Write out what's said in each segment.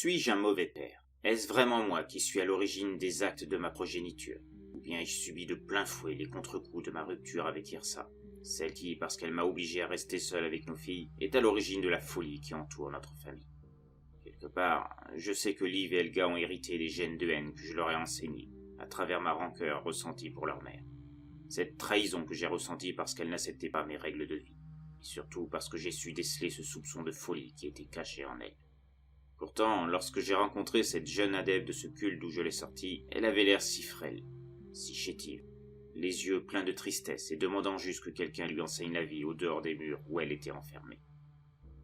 Suis-je un mauvais père? Est-ce vraiment moi qui suis à l'origine des actes de ma progéniture? Ou bien ai-je subi de plein fouet les contre-coups de ma rupture avec Yrsa, celle qui, parce qu'elle m'a obligé à rester seul avec nos filles, est à l'origine de la folie qui entoure notre famille? Quelque part, je sais que Liv et Helga ont hérité des gènes de haine que je leur ai enseignés, à travers ma rancœur ressentie pour leur mère. Cette trahison que j'ai ressentie parce qu'elle n'acceptait pas mes règles de vie, et surtout parce que j'ai su déceler ce soupçon de folie qui était caché en elle. Pourtant, lorsque j'ai rencontré cette jeune adepte de ce culte d'où je l'ai sortie, elle avait l'air si frêle, si chétive, les yeux pleins de tristesse et demandant juste que quelqu'un lui enseigne la vie au dehors des murs où elle était enfermée.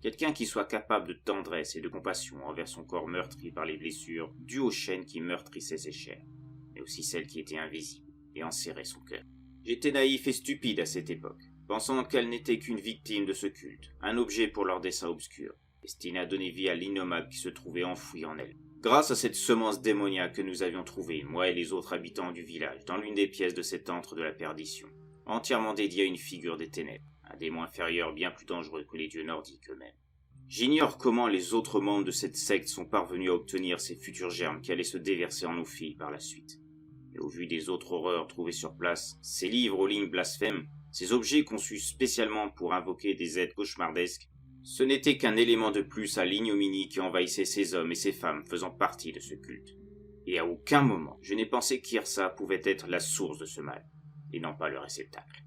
Quelqu'un qui soit capable de tendresse et de compassion envers son corps meurtri par les blessures dues aux chaînes qui meurtrissaient ses chairs, mais aussi celles qui étaient invisibles et enserraient son cœur. J'étais naïf et stupide à cette époque, pensant qu'elle n'était qu'une victime de ce culte, un objet pour leur dessein obscur, destiné à donner vie à l'innommable qui se trouvait enfoui en elle. Grâce à cette semence démoniaque que nous avions trouvée, moi et les autres habitants du village, dans l'une des pièces de cet antre de la perdition, entièrement dédié à une figure des ténèbres, un démon inférieur bien plus dangereux que les dieux nordiques eux-mêmes. J'ignore comment les autres membres de cette secte sont parvenus à obtenir ces futurs germes qui allaient se déverser en nos filles par la suite. Mais au vu des autres horreurs trouvées sur place, ces livres aux lignes blasphèmes, ces objets conçus spécialement pour invoquer des êtres cauchemardesques, ce n'était qu'un élément de plus à l'ignominie qui envahissait ces hommes et ces femmes faisant partie de ce culte. Et à aucun moment, je n'ai pensé qu'Yrsa pouvait être la source de ce mal, et non pas le réceptacle.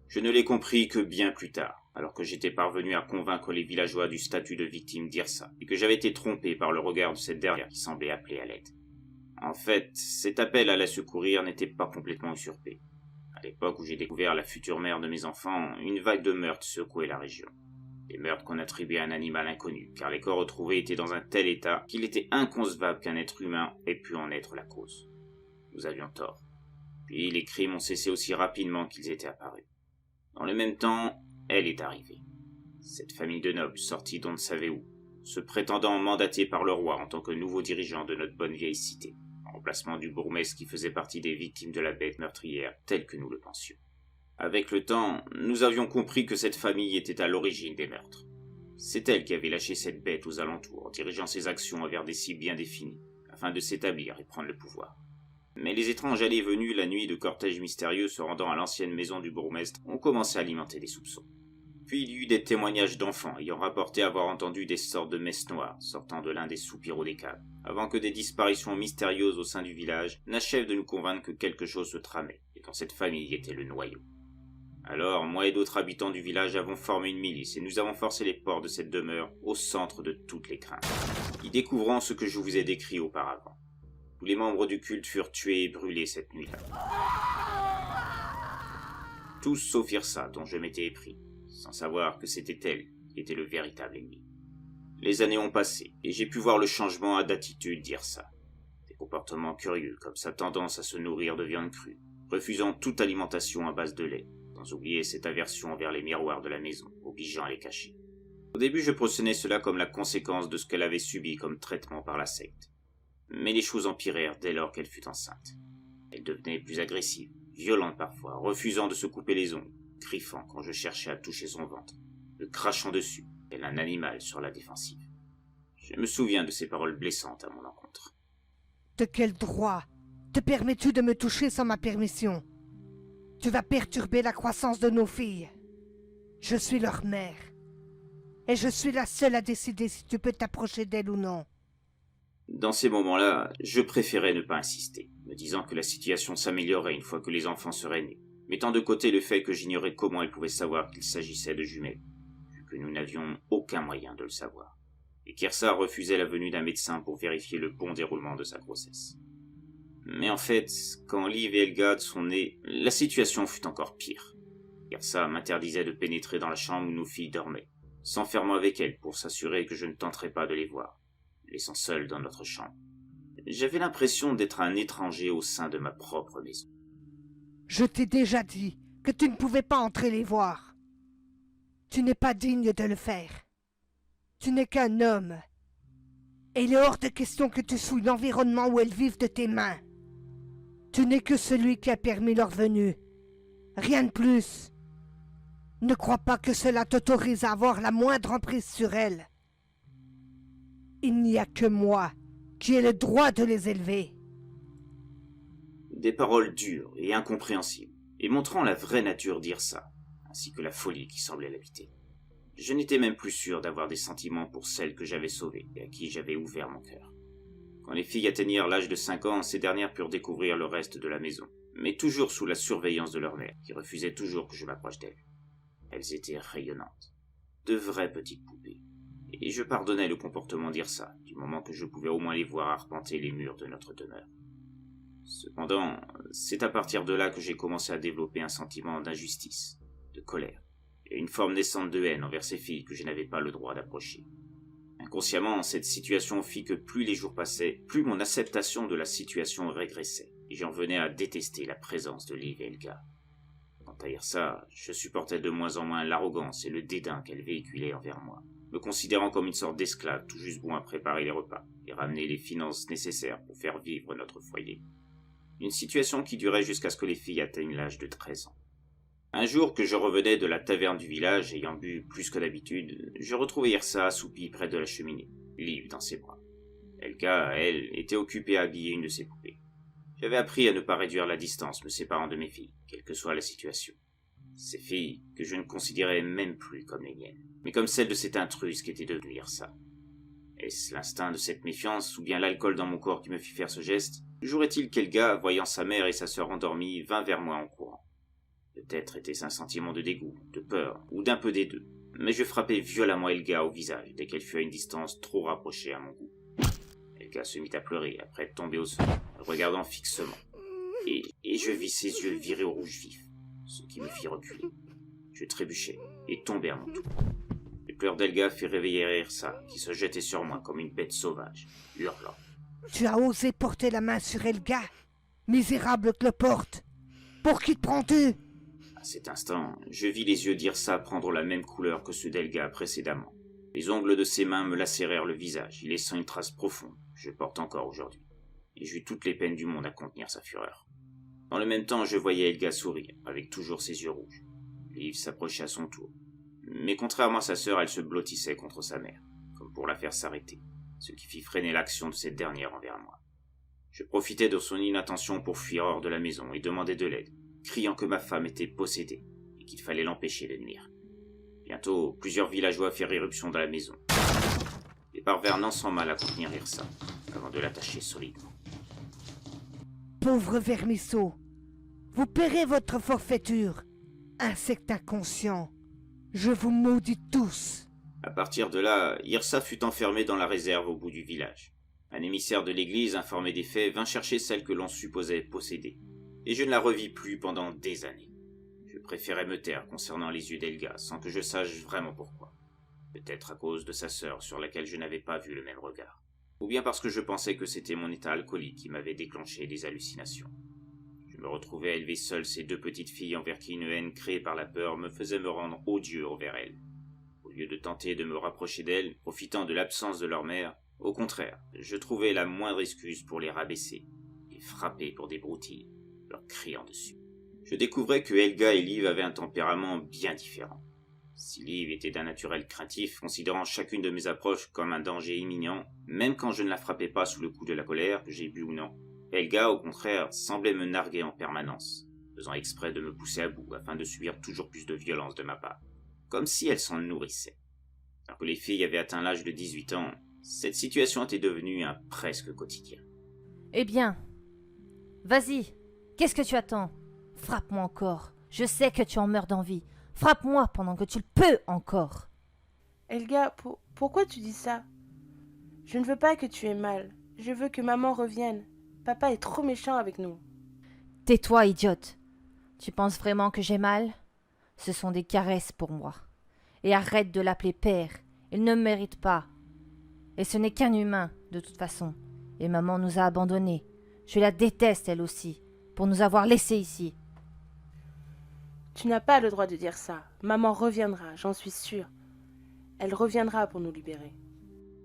Je ne l'ai compris que bien plus tard, alors que j'étais parvenu à convaincre les villageois du statut de victime d'Yrsa, et que j'avais été trompé par le regard de cette dernière qui semblait appeler à l'aide. En fait, cet appel à la secourir n'était pas complètement usurpé. À l'époque où j'ai découvert la future mère de mes enfants, une vague de meurtres secouait la région. Des meurtres qu'on attribuait à un animal inconnu, car les corps retrouvés étaient dans un tel état qu'il était inconcevable qu'un être humain ait pu en être la cause. Nous avions tort. Puis les crimes ont cessé aussi rapidement qu'ils étaient apparus. Dans le même temps, elle est arrivée. Cette famille de nobles sortis d'on ne savait où, se prétendant mandatés par le roi en tant que nouveau dirigeant de notre bonne vieille cité, en remplacement du bourgmestre qui faisait partie des victimes de la bête meurtrière telle que nous le pensions. Avec le temps, nous avions compris que cette famille était à l'origine des meurtres. C'est elle qui avait lâché cette bête aux alentours, dirigeant ses actions vers des cibles bien définies, afin de s'établir et prendre le pouvoir. Mais les étranges allées et venues la nuit de cortèges mystérieux se rendant à l'ancienne maison du bourgmestre ont commencé à alimenter des soupçons. Puis il y eut des témoignages d'enfants ayant rapporté avoir entendu des sortes de messes noires sortant de l'un des soupiraux des caves, avant que des disparitions mystérieuses au sein du village n'achèvent de nous convaincre que quelque chose se tramait, et dont cette famille était le noyau. Alors, moi et d'autres habitants du village avons formé une milice et nous avons forcé les portes de cette demeure au centre de toutes les craintes, y découvrant ce que je vous ai décrit auparavant. Tous les membres du culte furent tués et brûlés cette nuit-là. Tous sauf Yrsa, dont je m'étais épris, sans savoir que c'était elle qui était le véritable ennemi. Les années ont passé, et j'ai pu voir le changement d'attitude d'Yrsa. Des comportements curieux, comme sa tendance à se nourrir de viande crue, refusant toute alimentation à base de lait, sans oublier cette aversion envers les miroirs de la maison, obligeant à les cacher. Au début, je prenais cela comme la conséquence de ce qu'elle avait subi comme traitement par la secte. Mais les choses empirèrent dès lors qu'elle fut enceinte. Elle devenait plus agressive, violente parfois, refusant de se couper les ongles, griffant quand je cherchais à toucher son ventre, me crachant dessus, tel un animal sur la défensive. Je me souviens de ces paroles blessantes à mon encontre. De quel droit te permets-tu de me toucher sans ma permission? Tu vas perturber la croissance de nos filles. Je suis leur mère. Et je suis la seule à décider si tu peux t'approcher d'elle ou non. Dans ces moments-là, je préférais ne pas insister, me disant que la situation s'améliorerait une fois que les enfants seraient nés, mettant de côté le fait que j'ignorais comment elle pouvait savoir qu'il s'agissait de jumelles, vu que nous n'avions aucun moyen de le savoir, et qu'Yrsa refusait la venue d'un médecin pour vérifier le bon déroulement de sa grossesse. Mais en fait, quand Liv et Helga sont nées, la situation fut encore pire. Yrsa m'interdisait de pénétrer dans la chambre où nos filles dormaient, s'enfermant avec elles pour s'assurer que je ne tenterais pas de les voir, laissant seules dans notre chambre. J'avais l'impression d'être un étranger au sein de ma propre maison. Je t'ai déjà dit que tu ne pouvais pas entrer les voir. Tu n'es pas digne de le faire. Tu n'es qu'un homme. Et il est hors de question que tu souilles l'environnement où elles vivent de tes mains. Tu n'es que celui qui a permis leur venue. Rien de plus. Ne crois pas que cela t'autorise à avoir la moindre emprise sur elles. Il n'y a que moi qui ai le droit de les élever. Des paroles dures et incompréhensibles, et montrant la vraie nature d'Yrsa, ainsi que la folie qui semblait l'habiter. Je n'étais même plus sûr d'avoir des sentiments pour celle que j'avais sauvée et à qui j'avais ouvert mon cœur. Quand les filles atteignirent l'âge de 5 ans, ces dernières purent découvrir le reste de la maison, mais toujours sous la surveillance de leur mère, qui refusait toujours que je m'approche d'elles. Elles étaient rayonnantes, de vraies petites poupées, et je pardonnais le comportement d'Yrsa, du moment que je pouvais au moins les voir arpenter les murs de notre demeure. Cependant, c'est à partir de là que j'ai commencé à développer un sentiment d'injustice, de colère, et une forme naissante de haine envers ces filles que je n'avais pas le droit d'approcher. Inconsciemment, cette situation fit que plus les jours passaient, plus mon acceptation de la situation régressait, et j'en venais à détester la présence de Liv et Helga. Quant à Yrsa, je supportais de moins en moins l'arrogance et le dédain qu'elle véhiculait envers moi, me considérant comme une sorte d'esclave tout juste bon à préparer les repas et ramener les finances nécessaires pour faire vivre notre foyer. Une situation qui durait jusqu'à ce que les filles atteignent l'âge de 13 ans. Un jour que je revenais de la taverne du village, ayant bu plus que d'habitude, je retrouvai Yrsa assoupie près de la cheminée, Liv dans ses bras. Helga, elle, était occupée à habiller une de ses poupées. J'avais appris à ne pas réduire la distance me séparant de mes filles, quelle que soit la situation. Ces filles que je ne considérais même plus comme les miennes, mais comme celles de cette intruse qui était devenue Yrsa. Est-ce l'instinct de cette méfiance, ou bien l'alcool dans mon corps qui me fit faire ce geste? Toujours est-il qu'Helga, voyant sa mère et sa sœur endormies, vint vers moi en courant. Peut-être était-ce un sentiment de dégoût, de peur, ou d'un peu des deux, mais je frappai violemment Helga au visage dès qu'elle fut à une distance trop rapprochée à mon goût. Helga se mit à pleurer après tomber au sol, me regardant fixement, et je vis ses yeux virer au rouge vif, ce qui me fit reculer. Je trébuchai et tombai à mon tour. Les pleurs d'Helga firent réveiller Yrsa, qui se jetait sur moi comme une bête sauvage, hurlant. Tu as osé porter la main sur Helga? Misérable cloporte! Pour qui te prends-tu? À cet instant, je vis les yeux d'Yrsa prendre la même couleur que ceux d'Helga précédemment. Les ongles de ses mains me lacérèrent le visage, y laissant une trace profonde que je porte encore aujourd'hui. Et j'eus toutes les peines du monde à contenir sa fureur. Dans le même temps, je voyais Helga sourire, avec toujours ses yeux rouges. Liv s'approchait à son tour. Mais contrairement à sa sœur, elle se blottissait contre sa mère, comme pour la faire s'arrêter, ce qui fit freiner l'action de cette dernière envers moi. Je profitais de son inattention pour fuir hors de la maison et demander de l'aide, criant que ma femme était possédée et qu'il fallait l'empêcher de nuire. Bientôt, plusieurs villageois firent irruption dans la maison et parvinrent non sans mal à contenir Yrsa, avant de l'attacher solidement. Pauvre vermisseau, vous paierez votre forfaiture, insecte inconscient. Je vous maudis tous. À partir de là, Yrsa fut enfermée dans la réserve au bout du village. Un émissaire de l'église, informé des faits, vint chercher celle que l'on supposait possédée, et je ne la revis plus pendant des années. Je préférais me taire concernant les yeux d'Helga, sans que je sache vraiment pourquoi. Peut-être à cause de sa sœur, sur laquelle je n'avais pas vu le même regard. Ou bien parce que je pensais que c'était mon état alcoolique qui m'avait déclenché des hallucinations. Je me retrouvais à élever seul ces deux petites filles envers qui une haine créée par la peur me faisait me rendre odieux envers elles. Au lieu de tenter de me rapprocher d'elles, profitant de l'absence de leur mère, au contraire, je trouvais la moindre excuse pour les rabaisser, les frapper pour des broutilles, leur criant dessus. Je découvrais que Helga et Liv avaient un tempérament bien différent. Si Liv était d'un naturel craintif, considérant chacune de mes approches comme un danger imminent, même quand je ne la frappais pas sous le coup de la colère, que j'ai bu ou non, Helga, au contraire, semblait me narguer en permanence, faisant exprès de me pousser à bout afin de subir toujours plus de violence de ma part, comme si elle s'en nourrissait. Alors que les filles avaient atteint l'âge de 18 ans, cette situation était devenue un presque quotidien. Eh bien, vas-y, qu'est-ce que tu attends? Frappe-moi encore, je sais que tu en meurs d'envie. Frappe-moi pendant que tu le peux encore. Helga, pourquoi tu dis ça? Je ne veux pas que tu aies mal. Je veux que maman revienne. Papa est trop méchant avec nous. Tais-toi, idiote. Tu penses vraiment que j'ai mal? Ce sont des caresses pour moi. Et arrête de l'appeler père. Il ne me mérite pas. Et ce n'est qu'un humain, de toute façon. Et maman nous a abandonnés. Je la déteste, elle aussi, pour nous avoir laissés ici. Tu n'as pas le droit de dire ça. Maman reviendra, j'en suis sûre. Elle reviendra pour nous libérer.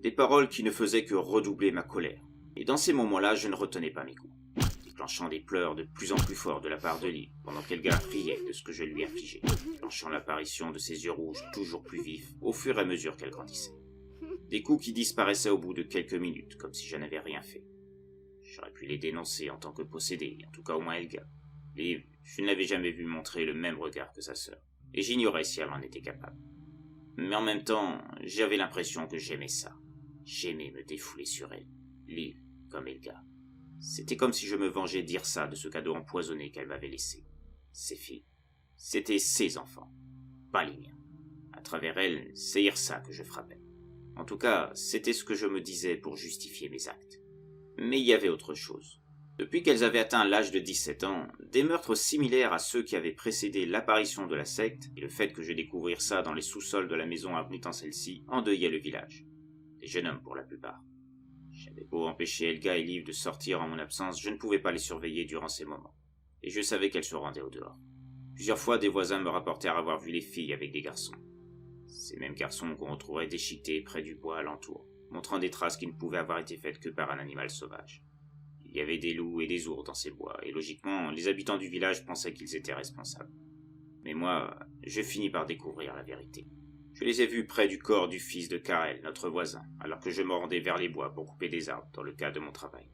Des paroles qui ne faisaient que redoubler ma colère. Et dans ces moments-là, je ne retenais pas mes coups, déclenchant des pleurs de plus en plus forts de la part de Liv, pendant qu'Helga riait de ce que je lui infligeais, déclenchant l'apparition de ses yeux rouges toujours plus vifs au fur et à mesure qu'elle grandissait. Des coups qui disparaissaient au bout de quelques minutes, comme si je n'avais rien fait. J'aurais pu les dénoncer en tant que possédé, en tout cas au moins Helga. Liv, je ne l'avais jamais vu montrer le même regard que sa sœur, et j'ignorais si elle en était capable. Mais en même temps, j'avais l'impression que j'aimais ça. J'aimais me défouler sur elle, Liv, comme Helga. C'était comme si je me vengeais d'Yrsa de ce cadeau empoisonné qu'elle m'avait laissé. Ses filles, c'étaient ses enfants, pas les miens. À travers elles, c'est Yrsa que je frappais. En tout cas, c'était ce que je me disais pour justifier mes actes. Mais il y avait autre chose. Depuis qu'elles avaient atteint l'âge de 17 ans, des meurtres similaires à ceux qui avaient précédé l'apparition de la secte et le fait que je découvrir ça dans les sous-sols de la maison abritant celle-ci endeuillaient le village. Des jeunes hommes pour la plupart. J'avais beau empêcher Helga et Liv de sortir en mon absence, je ne pouvais pas les surveiller durant ces moments. Et je savais qu'elles se rendaient au dehors. Plusieurs fois, des voisins me rapportèrent avoir vu les filles avec des garçons. Ces mêmes garçons qu'on retrouverait déchiquetés près du bois alentour, montrant des traces qui ne pouvaient avoir été faites que par un animal sauvage. Il y avait des loups et des ours dans ces bois, et logiquement, les habitants du village pensaient qu'ils étaient responsables. Mais moi, je finis par découvrir la vérité. Je les ai vus près du corps du fils de Karel, notre voisin, alors que je me rendais vers les bois pour couper des arbres dans le cadre de mon travail.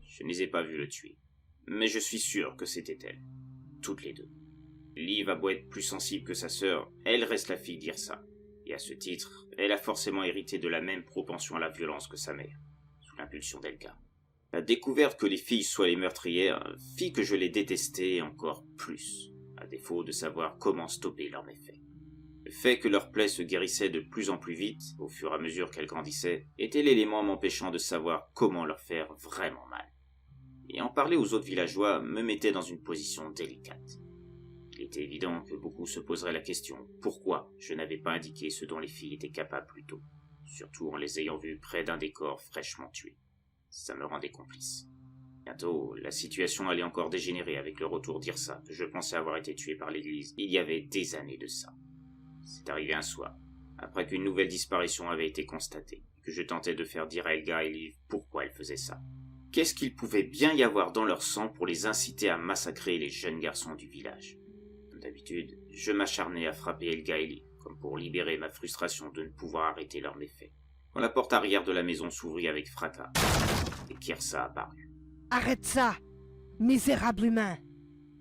Je ne les ai pas vus le tuer, mais je suis sûr que c'était elle. Toutes les deux. Liv a beau être plus sensible que sa sœur, elle reste la fille d'Yrsa. Et à ce titre, elle a forcément hérité de la même propension à la violence que sa mère, sous l'impulsion d'Helga. La découverte que les filles soient les meurtrières fit que je les détestais encore plus, à défaut de savoir comment stopper leurs méfaits. Le fait que leurs plaies se guérissaient de plus en plus vite, au fur et à mesure qu'elles grandissaient, était l'élément m'empêchant de savoir comment leur faire vraiment mal. Et en parler aux autres villageois me mettait dans une position délicate. Il était évident que beaucoup se poseraient la question pourquoi je n'avais pas indiqué ce dont les filles étaient capables plus tôt, surtout en les ayant vues près d'un des corps fraîchement tués. Ça me rendait complice. Bientôt, la situation allait encore dégénérer avec le retour d'Yrsa, que je pensais avoir été tuée par l'église il y avait des années de ça. C'est arrivé un soir, après qu'une nouvelle disparition avait été constatée, et que je tentais de faire dire à Helga et Liv pourquoi elles faisaient ça. Qu'est-ce qu'il pouvait bien y avoir dans leur sang pour les inciter à massacrer les jeunes garçons du village? Comme d'habitude, je m'acharnais à frapper Helga et Liv, comme pour libérer ma frustration de ne pouvoir arrêter leurs méfaits. Quand la porte arrière de la maison s'ouvrit avec fracas, et qu'Yrsa apparut. Arrête ça, misérable humain.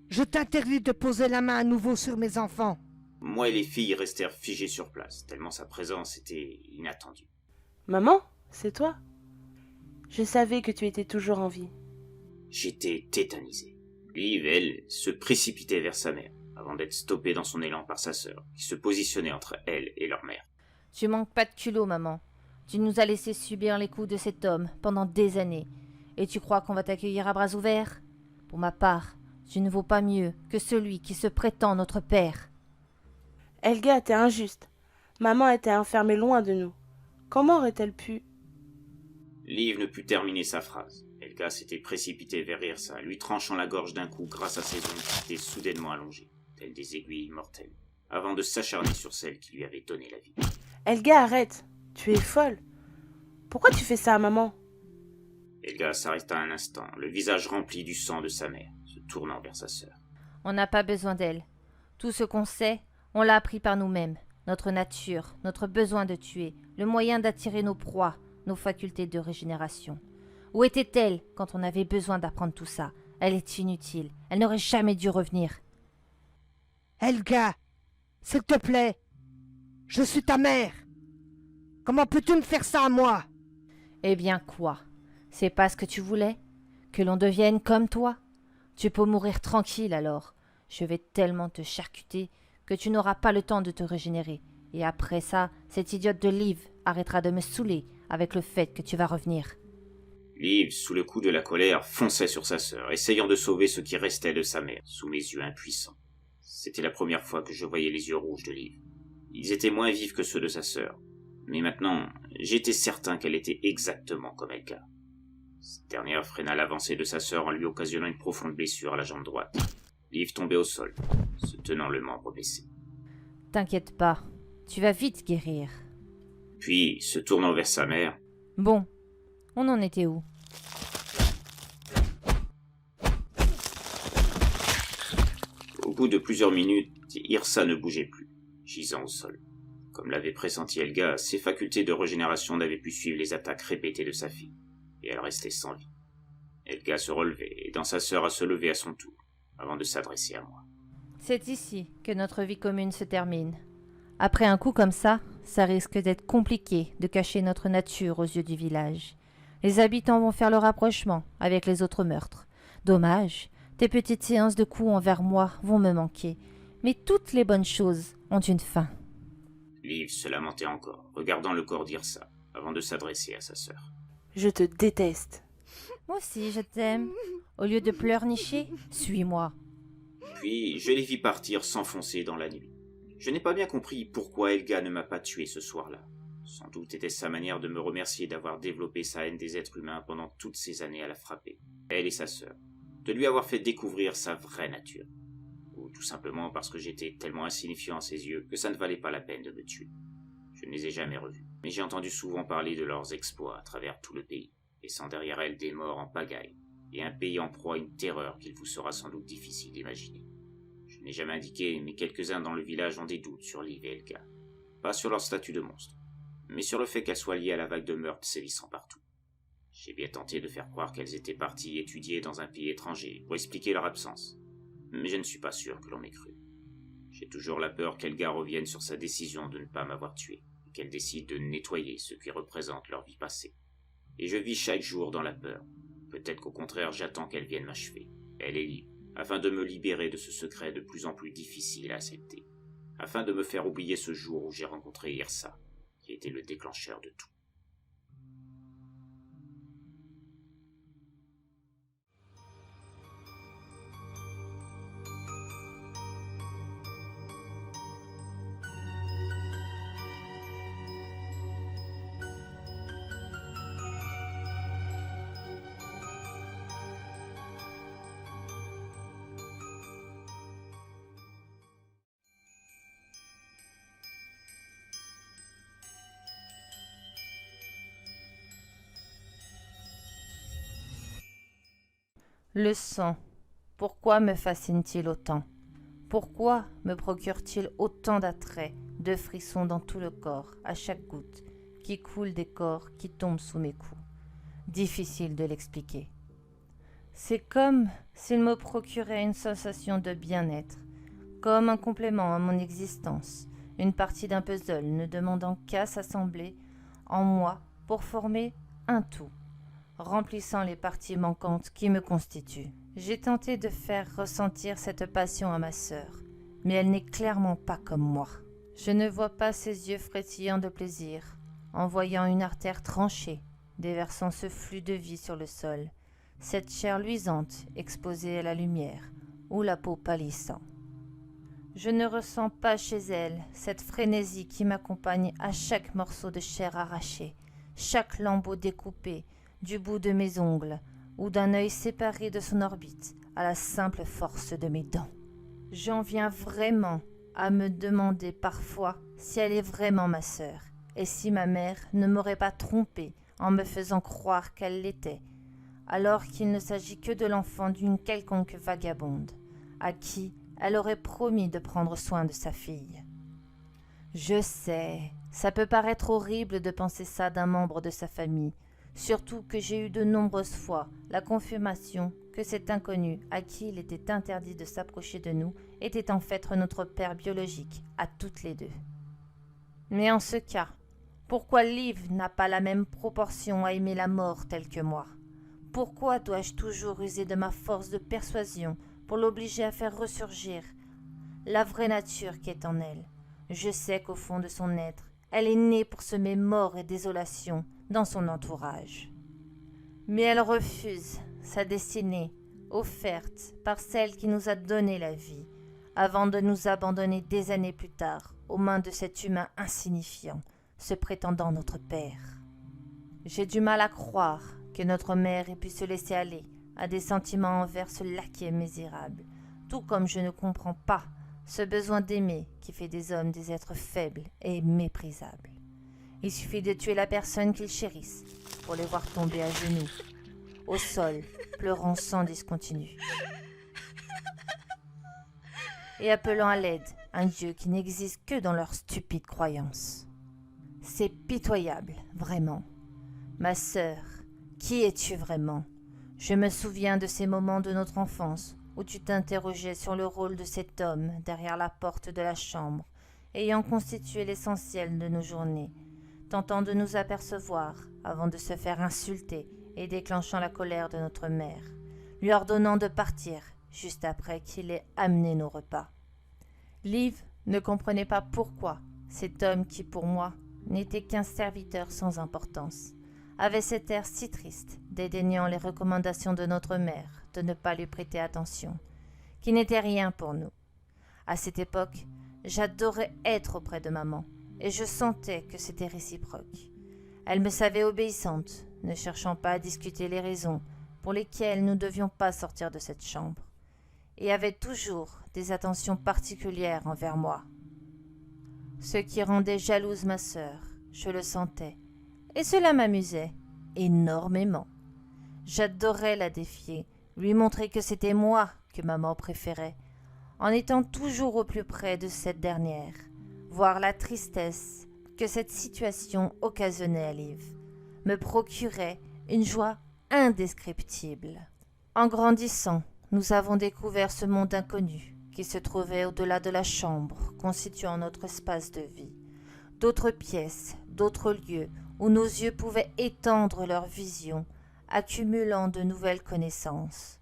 Je t'interdis de poser la main à nouveau sur mes enfants. Moi et les filles restèrent figées sur place, tellement sa présence était inattendue. Maman, c'est toi? Je savais que tu étais toujours en vie. J'étais tétanisé. Liv, elle, se précipitait vers sa mère, avant d'être stoppée dans son élan par sa sœur, qui se positionnait entre elle et leur mère. Tu manques pas de culot, maman. Tu nous as laissé subir les coups de cet homme pendant des années. Et tu crois qu'on va t'accueillir à bras ouverts? Pour ma part, tu ne vaux pas mieux que celui qui se prétend notre père. Helga était injuste. Maman était enfermée loin de nous. Comment aurait-elle pu... Liv ne put terminer sa phrase. Helga s'était précipitée vers Yrsa, lui tranchant la gorge d'un coup grâce à ses ongles qui étaient soudainement allongés, tels des aiguilles mortelles, avant de s'acharner sur celle qui lui avait donné la vie. Helga, arrête. Tu es folle. Pourquoi tu fais ça à maman? Helga s'arrêta un instant, le visage rempli du sang de sa mère, se tournant vers sa sœur. On n'a pas besoin d'elle. Tout ce qu'on sait, on l'a appris par nous-mêmes. Notre nature, notre besoin de tuer, le moyen d'attirer nos proies, nos facultés de régénération. Où était-elle quand on avait besoin d'apprendre tout ça? Elle est inutile. Elle n'aurait jamais dû revenir. Helga, s'il te plaît, je suis ta mère. Comment peux-tu me faire ça à moi? Eh bien quoi? C'est pas ce que tu voulais? Que l'on devienne comme toi? Tu peux mourir tranquille alors. Je vais tellement te charcuter que tu n'auras pas le temps de te régénérer. Et après ça, cette idiote de Liv arrêtera de me saouler avec le fait que tu vas revenir. Liv, sous le coup de la colère, fonçait sur sa sœur, essayant de sauver ce qui restait de sa mère, sous mes yeux impuissants. C'était la première fois que je voyais les yeux rouges de Liv. Ils étaient moins vifs que ceux de sa sœur. Mais maintenant, j'étais certain qu'elle était exactement comme Helga. Cette dernière freina l'avancée de sa sœur en lui occasionnant une profonde blessure à la jambe droite. Liv tombait au sol, se tenant le membre baissé. T'inquiète pas, tu vas vite guérir. Puis, se tournant vers sa mère, « Bon, on en était où ?» Au bout de plusieurs minutes, Yrsa ne bougeait plus, gisant au sol. Comme l'avait pressenti Helga, ses facultés de régénération n'avaient pu suivre les attaques répétées de sa fille, et elle restait sans vie. Helga se relevait, aidant sa sœur à se lever à son tour, avant de s'adresser à moi. C'est ici que notre vie commune se termine. Après un coup comme ça risque d'être compliqué de cacher notre nature aux yeux du village. Les habitants vont faire le rapprochement avec les autres meurtres. Dommage, tes petites séances de coups envers moi vont me manquer. Mais toutes les bonnes choses ont une fin. Liv se lamentait encore, regardant le corps d'Yrsa, avant de s'adresser à sa sœur. Je te déteste. Moi aussi, je t'aime. Au lieu de pleurnicher, suis-moi. Puis, je les vis partir s'enfoncer dans la nuit. Je n'ai pas bien compris pourquoi Helga ne m'a pas tué ce soir-là. Sans doute était-ce sa manière de me remercier d'avoir développé sa haine des êtres humains pendant toutes ces années à la frapper, elle et sa sœur, de lui avoir fait découvrir sa vraie nature. Ou tout simplement parce que j'étais tellement insignifiant à ses yeux que ça ne valait pas la peine de me tuer. Je ne les ai jamais revus, mais j'ai entendu souvent parler de leurs exploits à travers tout le pays, laissant derrière elles des morts en pagaille, et un pays en proie à une terreur qu'il vous sera sans doute difficile d'imaginer. Je n'ai jamais indiqué, mais quelques-uns dans le village ont des doutes sur Liv et Helga. Pas sur leur statut de monstre, mais sur le fait qu'elles soient liées à la vague de meurtres sévissant partout. J'ai bien tenté de faire croire qu'elles étaient parties étudier dans un pays étranger pour expliquer leur absence, mais je ne suis pas sûr que l'on m'ait cru. J'ai toujours la peur qu'Helga revienne sur sa décision de ne pas m'avoir tué, et qu'elle décide de nettoyer ce qui représente leur vie passée. Et je vis chaque jour dans la peur. Peut-être qu'au contraire j'attends qu'elle vienne m'achever, elle et Liv, afin de me libérer de ce secret de plus en plus difficile à accepter, afin de me faire oublier ce jour où j'ai rencontré Yrsa, qui était le déclencheur de tout. Le sang. Pourquoi me fascine-t-il autant? Pourquoi me procure-t-il autant d'attrait, de frissons dans tout le corps, à chaque goutte, qui coule des corps qui tombent sous mes coups? Difficile de l'expliquer. C'est comme s'il me procurait une sensation de bien-être, comme un complément à mon existence, une partie d'un puzzle ne demandant qu'à s'assembler en moi pour former un tout, remplissant les parties manquantes qui me constituent. J'ai tenté de faire ressentir cette passion à ma sœur, mais elle n'est clairement pas comme moi. Je ne vois pas ses yeux frétillants de plaisir, en voyant une artère tranchée, déversant ce flux de vie sur le sol, cette chair luisante exposée à la lumière, ou la peau pâlissant. Je ne ressens pas chez elle cette frénésie qui m'accompagne à chaque morceau de chair arraché, chaque lambeau découpé, du bout de mes ongles, ou d'un œil séparé de son orbite, à la simple force de mes dents. J'en viens vraiment à me demander parfois si elle est vraiment ma sœur, et si ma mère ne m'aurait pas trompée en me faisant croire qu'elle l'était, alors qu'il ne s'agit que de l'enfant d'une quelconque vagabonde, à qui elle aurait promis de prendre soin de sa fille. Je sais, ça peut paraître horrible de penser ça d'un membre de sa famille, surtout que j'ai eu de nombreuses fois la confirmation que cet inconnu à qui il était interdit de s'approcher de nous était en fait notre père biologique à toutes les deux. Mais en ce cas, pourquoi Liv n'a pas la même proportion à aimer la mort telle que moi? Pourquoi dois-je toujours user de ma force de persuasion pour l'obliger à faire ressurgir la vraie nature qui est en elle? Je sais qu'au fond de son être, elle est née pour semer mort et désolation dans son entourage. Mais elle refuse sa destinée, offerte par celle qui nous a donné la vie, avant de nous abandonner des années plus tard aux mains de cet humain insignifiant, se prétendant notre père. J'ai du mal à croire que notre mère ait pu se laisser aller à des sentiments envers ce laquais misérable, tout comme je ne comprends pas ce besoin d'aimer qui fait des hommes des êtres faibles et méprisables. Il suffit de tuer la personne qu'ils chérissent pour les voir tomber à genoux, au sol, pleurant sans discontinu, et appelant à l'aide un Dieu qui n'existe que dans leurs stupides croyances. C'est pitoyable, vraiment. Ma sœur, qui es-tu vraiment? Je me souviens de ces moments de notre enfance où tu t'interrogeais sur le rôle de cet homme derrière la porte de la chambre, ayant constitué l'essentiel de nos journées, tentant de nous apercevoir avant de se faire insulter et déclenchant la colère de notre mère, lui ordonnant de partir juste après qu'il ait amené nos repas. Liv ne comprenait pas pourquoi cet homme qui, pour moi, n'était qu'un serviteur sans importance, avait cet air si triste, dédaignant les recommandations de notre mère de ne pas lui prêter attention, qui n'était rien pour nous. À cette époque, j'adorais être auprès de maman, et je sentais que c'était réciproque. Elle me savait obéissante, ne cherchant pas à discuter les raisons pour lesquelles nous ne devions pas sortir de cette chambre, et avait toujours des attentions particulières envers moi. Ce qui rendait jalouse ma sœur, je le sentais, et cela m'amusait énormément. J'adorais la défier, lui montrer que c'était moi que maman préférait, en étant toujours au plus près de cette dernière, voir la tristesse que cette situation occasionnait à Liv, me procurait une joie indescriptible. En grandissant, nous avons découvert ce monde inconnu qui se trouvait au-delà de la chambre constituant notre espace de vie, d'autres pièces, d'autres lieux où nos yeux pouvaient étendre leur vision, accumulant de nouvelles connaissances.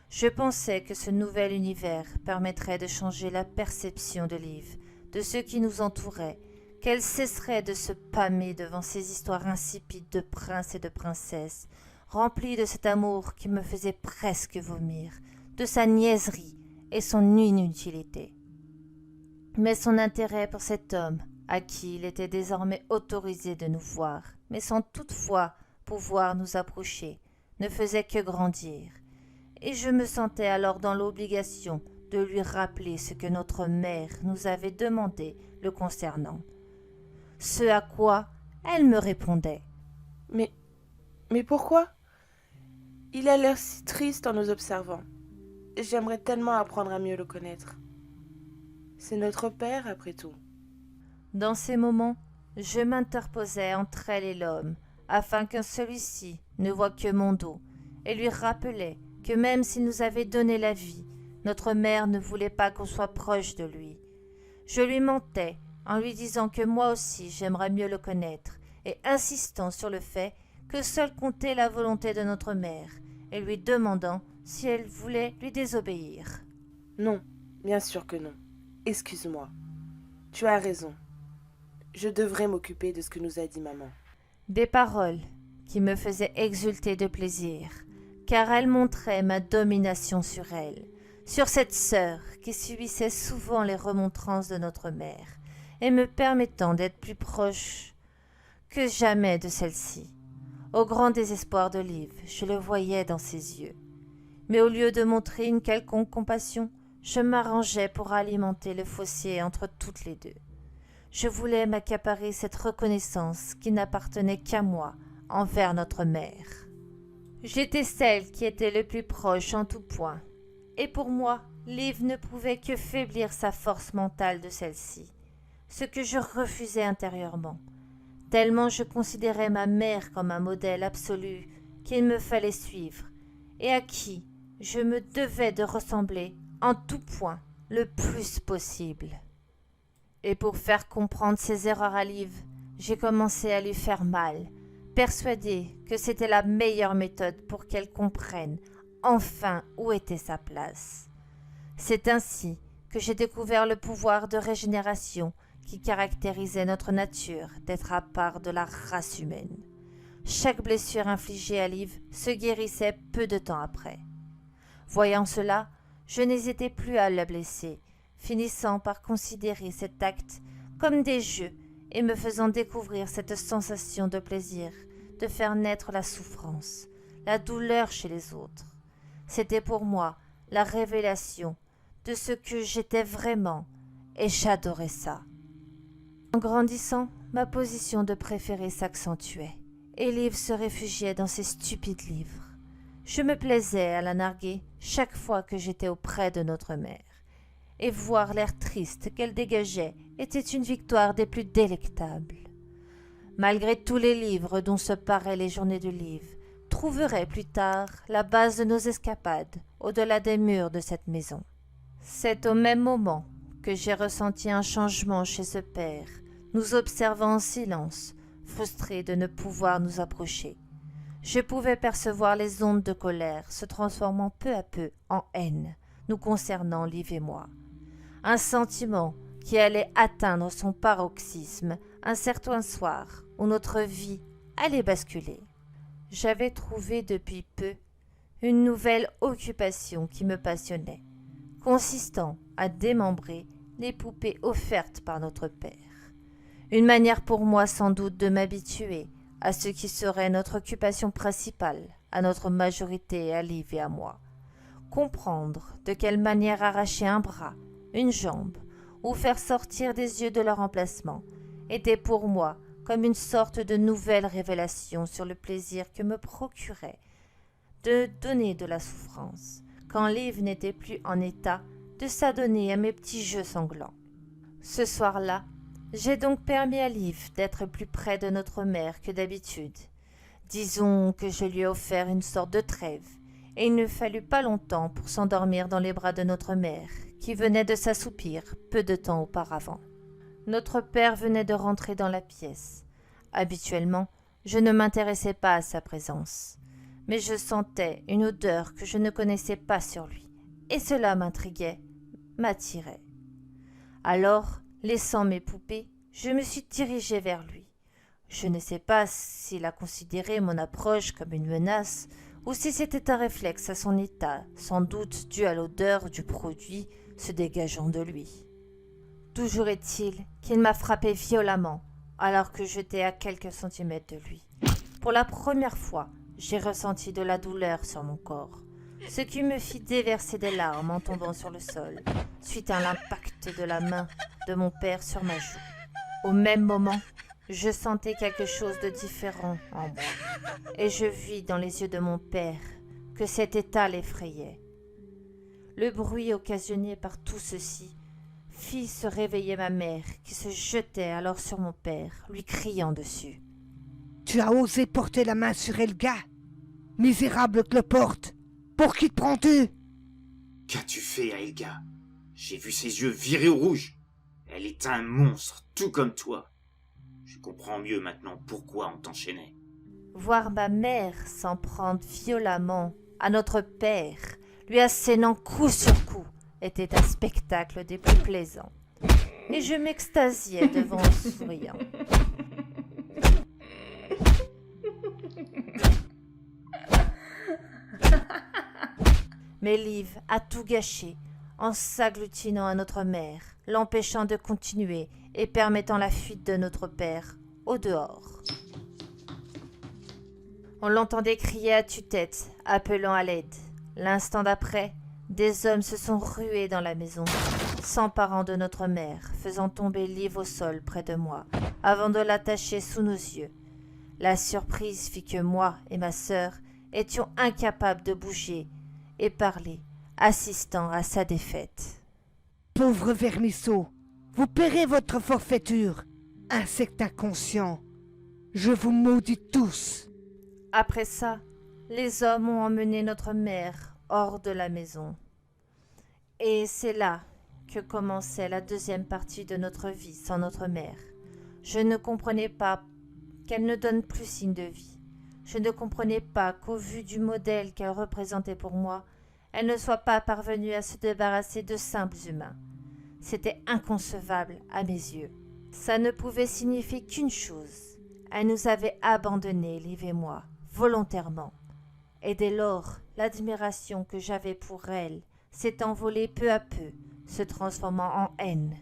Je pensais que ce nouvel univers permettrait de changer la perception de Liv, de ceux qui nous entouraient, qu'elle cesserait de se pâmer devant ces histoires insipides de princes et de princesses, remplies de cet amour qui me faisait presque vomir, de sa niaiserie et son inutilité. Mais son intérêt pour cet homme, à qui il était désormais autorisé de nous voir, mais sans toutefois pouvoir nous approcher, ne faisait que grandir, et je me sentais alors dans l'obligation de lui rappeler ce que notre mère nous avait demandé le concernant. Ce à quoi elle me répondait. Mais pourquoi? Il a l'air si triste en nous observant. J'aimerais tellement apprendre à mieux le connaître. C'est notre père, après tout. Dans ces moments, je m'interposais entre elle et l'homme, afin que celui-ci ne voie que mon dos, et lui rappelais que même s'il nous avait donné la vie, notre mère ne voulait pas qu'on soit proche de lui. Je lui mentais en lui disant que moi aussi j'aimerais mieux le connaître, et insistant sur le fait que seule comptait la volonté de notre mère, et lui demandant si elle voulait lui désobéir. Non, bien sûr que non. Excuse-moi. Tu as raison. Je devrais m'occuper de ce que nous a dit maman. Des paroles qui me faisaient exulter de plaisir, car elles montraient ma domination sur elle, sur cette sœur qui subissait souvent les remontrances de notre mère, et me permettant d'être plus proche que jamais de celle-ci. Au grand désespoir de Liv, je le voyais dans ses yeux. Mais au lieu de montrer une quelconque compassion, je m'arrangeais pour alimenter le fossé entre toutes les deux. Je voulais m'accaparer cette reconnaissance qui n'appartenait qu'à moi envers notre mère. J'étais celle qui était le plus proche en tout point, et pour moi, Liv ne pouvait que faiblir sa force mentale de celle-ci, ce que je refusais intérieurement, tellement je considérais ma mère comme un modèle absolu qu'il me fallait suivre, et à qui je me devais de ressembler en tout point le plus possible. Et pour faire comprendre ses erreurs à Liv, j'ai commencé à lui faire mal, persuadée que c'était la meilleure méthode pour qu'elle comprenne enfin où était sa place. C'est ainsi que j'ai découvert le pouvoir de régénération qui caractérisait notre nature d'être à part de la race humaine. Chaque blessure infligée à Liv se guérissait peu de temps après. Voyant cela, je n'hésitais plus à la blesser, finissant par considérer cet acte comme des jeux et me faisant découvrir cette sensation de plaisir de faire naître la souffrance, la douleur chez les autres. C'était pour moi la révélation de ce que j'étais vraiment, et j'adorais ça. En grandissant, ma position de préférée s'accentuait, et Liv se réfugiait dans ses stupides livres. Je me plaisais à la narguer chaque fois que j'étais auprès de notre mère, et voir l'air triste qu'elle dégageait était une victoire des plus délectables. Malgré tous les livres dont se paraient les journées de Liv, trouverait plus tard la base de nos escapades au-delà des murs de cette maison. C'est au même moment que j'ai ressenti un changement chez ce père, nous observant en silence, frustrés de ne pouvoir nous approcher. Je pouvais percevoir les ondes de colère se transformant peu à peu en haine, nous concernant Liv et moi. Un sentiment qui allait atteindre son paroxysme un certain soir où notre vie allait basculer. J'avais trouvé depuis peu une nouvelle occupation qui me passionnait, consistant à démembrer les poupées offertes par notre père. Une manière pour moi sans doute de m'habituer à ce qui serait notre occupation principale, à notre majorité, à Liv et à moi. Comprendre de quelle manière arracher un bras, une jambe, ou faire sortir des yeux de leur emplacement, était pour moi comme une sorte de nouvelle révélation sur le plaisir que me procurait de donner de la souffrance, quand Liv n'était plus en état de s'adonner à mes petits jeux sanglants. Ce soir-là, j'ai donc permis à Liv d'être plus près de notre mère que d'habitude. Disons que je lui ai offert une sorte de trêve, et il ne fallut pas longtemps pour s'endormir dans les bras de notre mère, qui venait de s'assoupir peu de temps auparavant. Notre père venait de rentrer dans la pièce. Habituellement, je ne m'intéressais pas à sa présence, mais je sentais une odeur que je ne connaissais pas sur lui, et cela m'intriguait, m'attirait. Alors, laissant mes poupées, je me suis dirigée vers lui. Je ne sais pas s'il a considéré mon approche comme une menace, ou si c'était un réflexe à son état, sans doute dû à l'odeur du produit se dégageant de lui. Toujours est-il qu'il m'a frappé violemment alors que j'étais à quelques centimètres de lui. Pour la première fois, j'ai ressenti de la douleur sur mon corps, ce qui me fit déverser des larmes en tombant sur le sol, suite à l'impact de la main de mon père sur ma joue. Au même moment, je sentais quelque chose de différent en moi, et je vis dans les yeux de mon père que cet état l'effrayait. Le bruit occasionné par tout ceci fit se réveiller ma mère, qui se jetait alors sur mon père, lui criant dessus. « Tu as osé porter la main sur Helga? Misérable cloporte! Pour qui te prends-tu? » Qu'as-tu fait à Helga? J'ai vu ses yeux virer au rouge. Elle est un monstre, tout comme toi. Je comprends mieux maintenant pourquoi on t'enchaînait. Voir ma mère s'en prendre violemment à notre père, lui assénant coup sur coup, était un spectacle des plus plaisants. Et je m'extasiais devant en souriant. Mais Liv a tout gâché en s'agglutinant à notre mère, l'empêchant de continuer et permettant la fuite de notre père au dehors. On l'entendait crier à tue-tête, appelant à l'aide. L'instant d'après, des hommes se sont rués dans la maison, s'emparant de notre mère, faisant tomber Liv au sol près de moi, avant de l'attacher sous nos yeux. La surprise fit que moi et ma sœur étions incapables de bouger et parler, assistant à sa défaite. Pauvre vermisseau, vous paierez votre forfaiture, insecte inconscient. Je vous maudis tous. Après ça, les hommes ont emmené notre mère hors de la maison. Et c'est là que commençait la deuxième partie de notre vie sans notre mère. Je ne comprenais pas qu'elle ne donne plus signe de vie. Je ne comprenais pas qu'au vu du modèle qu'elle représentait pour moi, elle ne soit pas parvenue à se débarrasser de simples humains. C'était inconcevable à mes yeux. Ça ne pouvait signifier qu'une chose. Elle nous avait abandonnés, Liv et moi, volontairement. Et dès lors, l'admiration que j'avais pour elle s'est envolée peu à peu, se transformant en haine,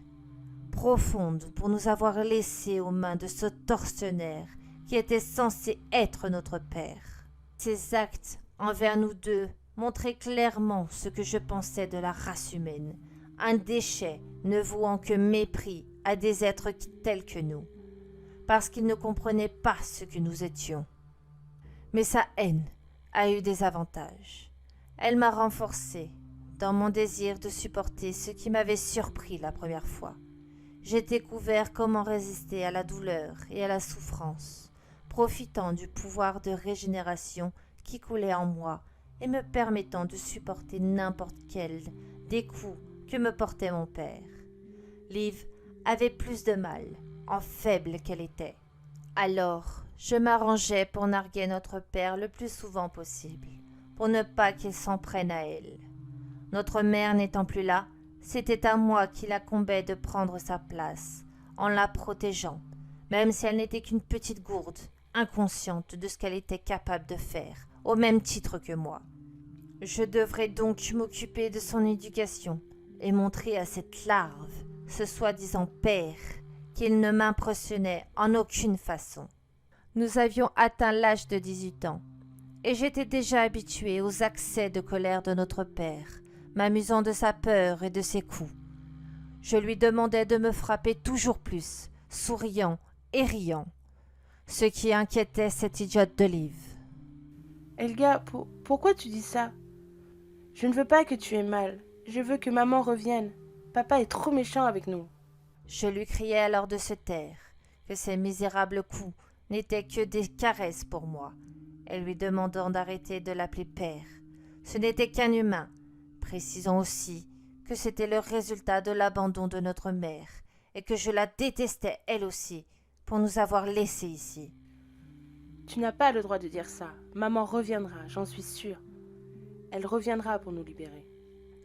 profonde pour nous avoir laissés aux mains de ce tortionnaire qui était censé être notre père. Ses actes envers nous deux montraient clairement ce que je pensais de la race humaine, un déchet ne vouant que mépris à des êtres tels que nous, parce qu'il ne comprenait pas ce que nous étions. Mais sa haine a eu des avantages. Elle m'a renforcée, dans mon désir de supporter ce qui m'avait surpris la première fois. J'ai découvert comment résister à la douleur et à la souffrance, profitant du pouvoir de régénération qui coulait en moi et me permettant de supporter n'importe quel des coups que me portait mon père. Liv avait plus de mal, en faible qu'elle était. Alors, je m'arrangeais pour narguer notre père le plus souvent possible, pour ne pas qu'il s'en prenne à elle. Notre mère n'étant plus là, c'était à moi qu'il incombait de prendre sa place, en la protégeant, même si elle n'était qu'une petite gourde, inconsciente de ce qu'elle était capable de faire, au même titre que moi. Je devrais donc m'occuper de son éducation et montrer à cette larve, ce soi-disant père, qu'il ne m'impressionnait en aucune façon. Nous avions atteint l'âge de 18 ans, et j'étais déjà habituée aux accès de colère de notre père, m'amusant de sa peur et de ses coups. Je lui demandais de me frapper toujours plus, souriant et riant, ce qui inquiétait cette idiote de Liv. Elga, pourquoi tu dis ça? Je ne veux pas que tu aies mal. Je veux que maman revienne. Papa est trop méchant avec nous. Je lui criais alors de se taire, que ces misérables coups n'étaient que des caresses pour moi, et lui demandant d'arrêter de l'appeler père. Ce n'était qu'un humain, précisant aussi que c'était le résultat de l'abandon de notre mère, et que je la détestais elle aussi, pour nous avoir laissés ici. Tu n'as pas le droit de dire ça. Maman reviendra, j'en suis sûre. Elle reviendra pour nous libérer.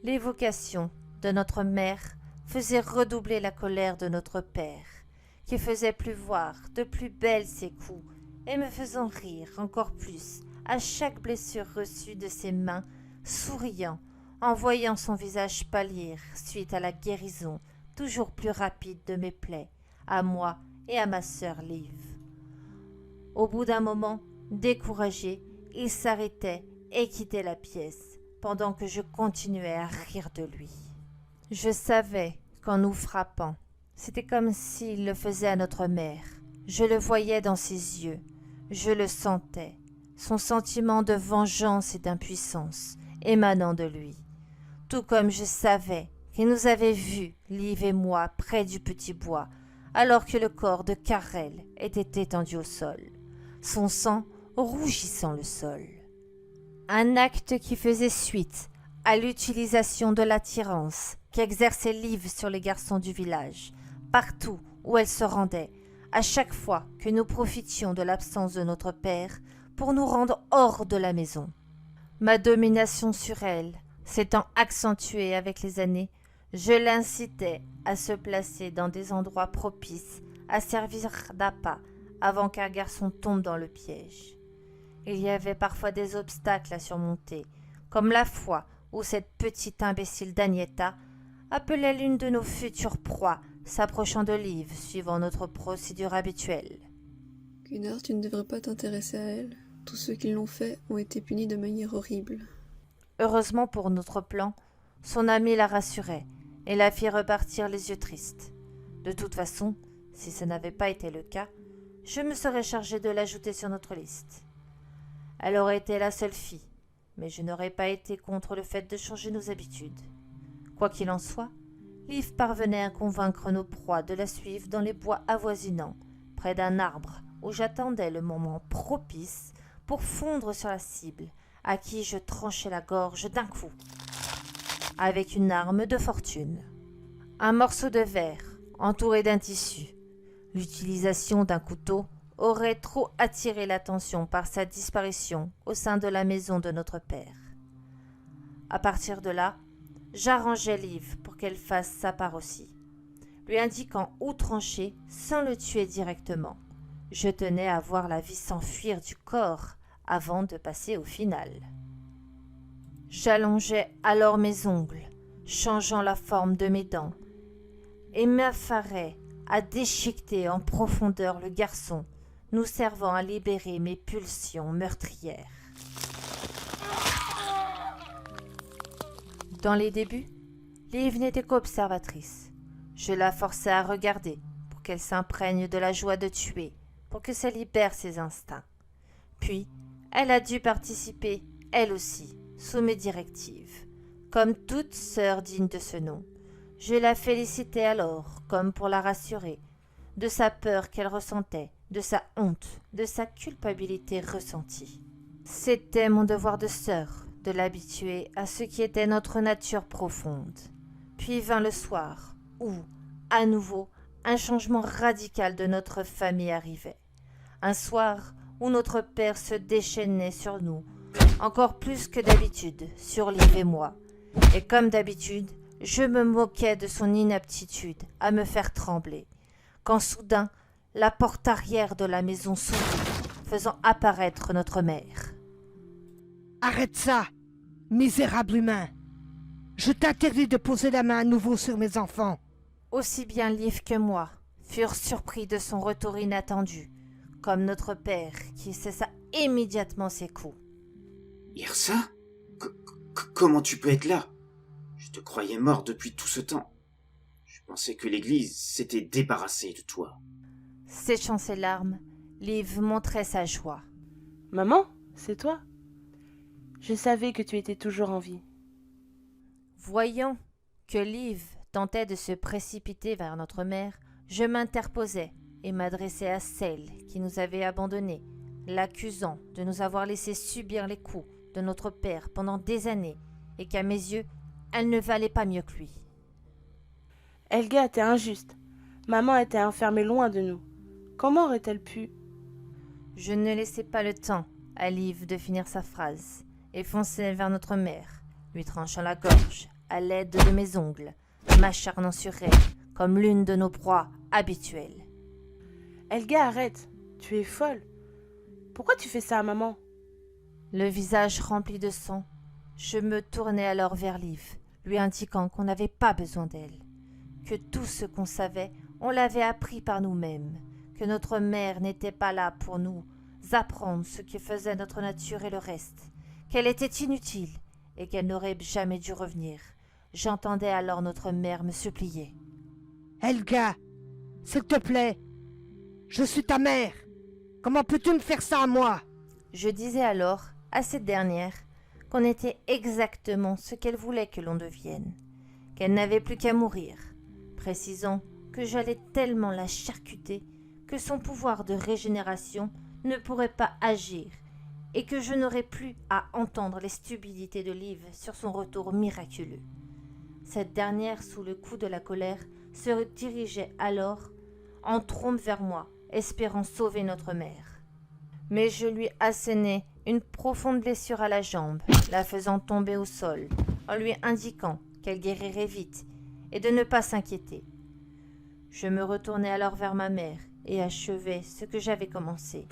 L'évocation de notre mère faisait redoubler la colère de notre père, qui faisait pleuvoir de plus belle ses coups et me faisant rire encore plus à chaque blessure reçue de ses mains, souriant en voyant son visage pâlir suite à la guérison toujours plus rapide de mes plaies, à moi et à ma sœur Liv. Au bout d'un moment, découragé, il s'arrêtait et quittait la pièce, pendant que je continuais à rire de lui. Je savais qu'en nous frappant, c'était comme s'il le faisait à notre mère. Je le voyais dans ses yeux, je le sentais, son sentiment de vengeance et d'impuissance émanant de lui. Tout comme je savais qu'il nous avait vus, Liv et moi, près du petit bois, alors que le corps de Karel était étendu au sol, son sang rougissant le sol. Un acte qui faisait suite à l'utilisation de l'attirance qu'exerçait Liv sur les garçons du village, partout où elle se rendait, à chaque fois que nous profitions de l'absence de notre père pour nous rendre hors de la maison. Ma domination sur elle s'étant accentuée avec les années, je l'incitais à se placer dans des endroits propices à servir d'appât avant qu'un garçon tombe dans le piège. Il y avait parfois des obstacles à surmonter, comme la fois où cette petite imbécile d'Agnetta appelait l'une de nos futures proies, s'approchant de Liv suivant notre procédure habituelle. Gunnar, tu ne devrais pas t'intéresser à elle. Tous ceux qui l'ont fait ont été punis de manière horrible. Heureusement pour notre plan, son ami la rassurait et la fit repartir les yeux tristes. De toute façon, si ce n'avait pas été le cas, je me serais chargé de l'ajouter sur notre liste. Elle aurait été la seule fille, mais je n'aurais pas été contre le fait de changer nos habitudes. Quoi qu'il en soit, Liv parvenait à convaincre nos proies de la suivre dans les bois avoisinants, près d'un arbre où j'attendais le moment propice pour fondre sur la cible, à qui je tranchais la gorge d'un coup, avec une arme de fortune. Un morceau de verre, entouré d'un tissu. L'utilisation d'un couteau aurait trop attiré l'attention par sa disparition au sein de la maison de notre père. À partir de là, j'arrangeais Liv pour qu'elle fasse sa part aussi, lui indiquant où trancher sans le tuer directement. Je tenais à voir la vie s'enfuir du corps avant de passer au final. J'allongeais alors mes ongles, changeant la forme de mes dents, et m'affarais à déchiqueter en profondeur le garçon, nous servant à libérer mes pulsions meurtrières. Dans les débuts, Liv n'était qu'observatrice. Je la forçais à regarder pour qu'elle s'imprègne de la joie de tuer, pour que ça libère ses instincts. Puis, elle a dû participer, elle aussi, sous mes directives, comme toute sœur digne de ce nom. Je la félicitai alors, comme pour la rassurer, de sa peur qu'elle ressentait, de sa honte, de sa culpabilité ressentie. C'était mon devoir de sœur de l'habituer à ce qui était notre nature profonde. Puis vint le soir où, à nouveau, un changement radical de notre famille arrivait. Un soir où notre père se déchaînait sur nous, encore plus que d'habitude, sur Liv et moi. Et comme d'habitude, je me moquais de son inaptitude à me faire trembler, quand soudain, la porte arrière de la maison s'ouvrit, faisant apparaître notre mère. « Arrête ça, misérable humain! Je t'interdis de poser la main à nouveau sur mes enfants. » Aussi bien Liv que moi furent surpris de son retour inattendu, comme notre père qui cessa immédiatement ses coups. Yrsa? Comment tu peux être là? Je te croyais mort depuis tout ce temps. Je pensais que l'Église s'était débarrassée de toi. Séchant ses larmes, Liv montrait sa joie. « Maman, c'est toi? Je savais que tu étais toujours en vie. » Voyant que Liv tentait de se précipiter vers notre mère, je m'interposai et m'adressai à celle qui nous avait abandonnés, l'accusant de nous avoir laissé subir les coups de notre père pendant des années et qu'à mes yeux, elle ne valait pas mieux que lui. « Helga était injuste. Maman était enfermée loin de nous. Comment aurait-elle pu... » Je ne laissai pas le temps à Liv de finir sa phrase et fonçai vers notre mère, lui tranchant la gorge à l'aide de mes ongles, m'acharnant sur elle comme l'une de nos proies habituelles. « Helga, arrête. Tu es folle. Pourquoi tu fais ça à maman? » Le visage rempli de sang, je me tournai alors vers Liv, lui indiquant qu'on n'avait pas besoin d'elle, que tout ce qu'on savait, on l'avait appris par nous-mêmes, que notre mère n'était pas là pour nous apprendre ce qui faisait notre nature et le reste, qu'elle était inutile et qu'elle n'aurait jamais dû revenir. J'entendais alors notre mère me supplier. « Helga, s'il te plaît, je suis ta mère. Comment peux-tu me faire ça à moi? » Je disais alors à cette dernière qu'on était exactement ce qu'elle voulait que l'on devienne, qu'elle n'avait plus qu'à mourir, précisant que j'allais tellement la charcuter que son pouvoir de régénération ne pourrait pas agir et que je n'aurais plus à entendre les stupidités de Liv sur son retour miraculeux. Cette dernière, sous le coup de la colère, se dirigeait alors en trompe vers moi, espérant sauver notre mère. Mais je lui assénai une profonde blessure à la jambe, la faisant tomber au sol, en lui indiquant qu'elle guérirait vite et de ne pas s'inquiéter. Je me retournai alors vers ma mère et achevai ce que j'avais commencé.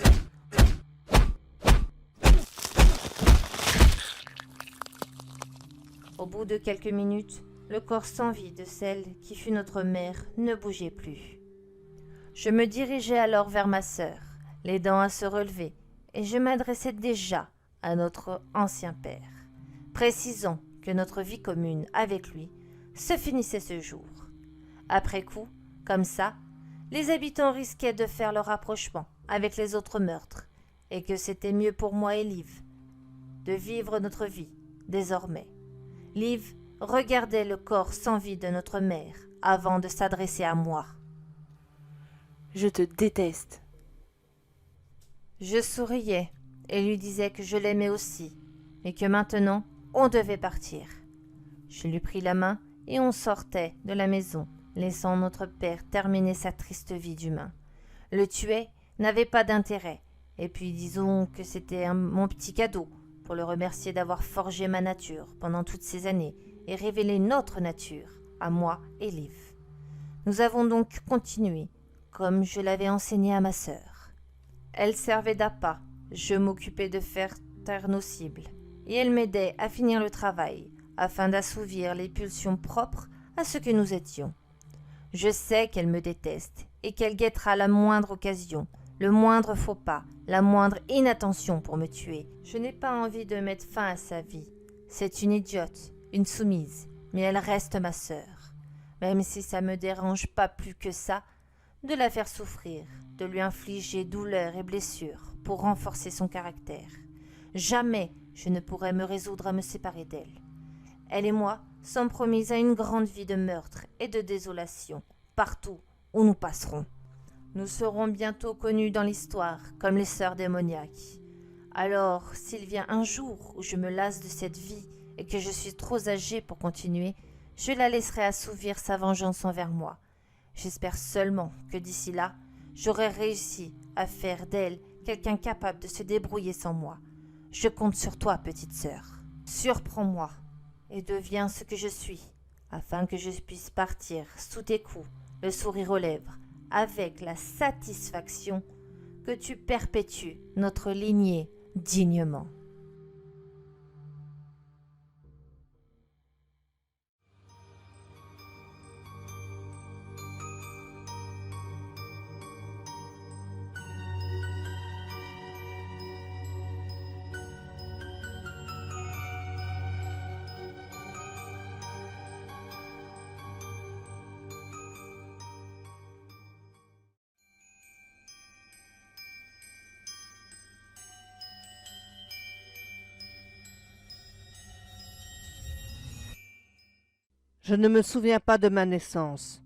Au bout de quelques minutes, le corps sans vie de celle qui fut notre mère ne bougeait plus. Je me dirigeai alors vers ma sœur, l'aidant à se relever, et je m'adressais déjà à notre ancien père, précisant que notre vie commune avec lui se finissait ce jour. Après coup, comme ça, les habitants risquaient de faire leur rapprochement avec les autres meurtres, et que c'était mieux pour moi et Liv de vivre notre vie désormais. Liv regardait le corps sans vie de notre mère avant de s'adresser à moi. « Je te déteste. » Je souriais et lui disais que je l'aimais aussi, et que maintenant on devait partir. Je lui pris la main et on sortait de la maison, laissant notre père terminer sa triste vie d'humain. Le tuer n'avait pas d'intérêt, et puis disons que c'était mon petit cadeau pour le remercier d'avoir forgé ma nature pendant toutes ces années et révélé notre nature, à moi et Liv. Nous avons donc continué, comme je l'avais enseigné à ma sœur. Elle servait d'appât, je m'occupais de faire taire nos cibles, et elle m'aidait à finir le travail, afin d'assouvir les pulsions propres à ce que nous étions. Je sais qu'elle me déteste, et qu'elle guettera la moindre occasion, le moindre faux pas, la moindre inattention pour me tuer. Je n'ai pas envie de mettre fin à sa vie. C'est une idiote, une soumise, mais elle reste ma sœur. Même si ça me dérange pas plus que ça, de la faire souffrir, de lui infliger douleur et blessures pour renforcer son caractère. Jamais je ne pourrais me résoudre à me séparer d'elle. Elle et moi sommes promises à une grande vie de meurtre et de désolation, partout où nous passerons. Nous serons bientôt connus dans l'histoire comme les sœurs démoniaques. Alors, s'il vient un jour où je me lasse de cette vie et que je suis trop âgée pour continuer, je la laisserai assouvir sa vengeance envers moi. J'espère seulement que d'ici là, j'aurai réussi à faire d'elle quelqu'un capable de se débrouiller sans moi. Je compte sur toi, petite sœur. Surprends-moi et deviens ce que je suis, afin que je puisse partir sous tes coups, le sourire aux lèvres, avec la satisfaction que tu perpétues notre lignée dignement. Je ne me souviens pas de ma naissance,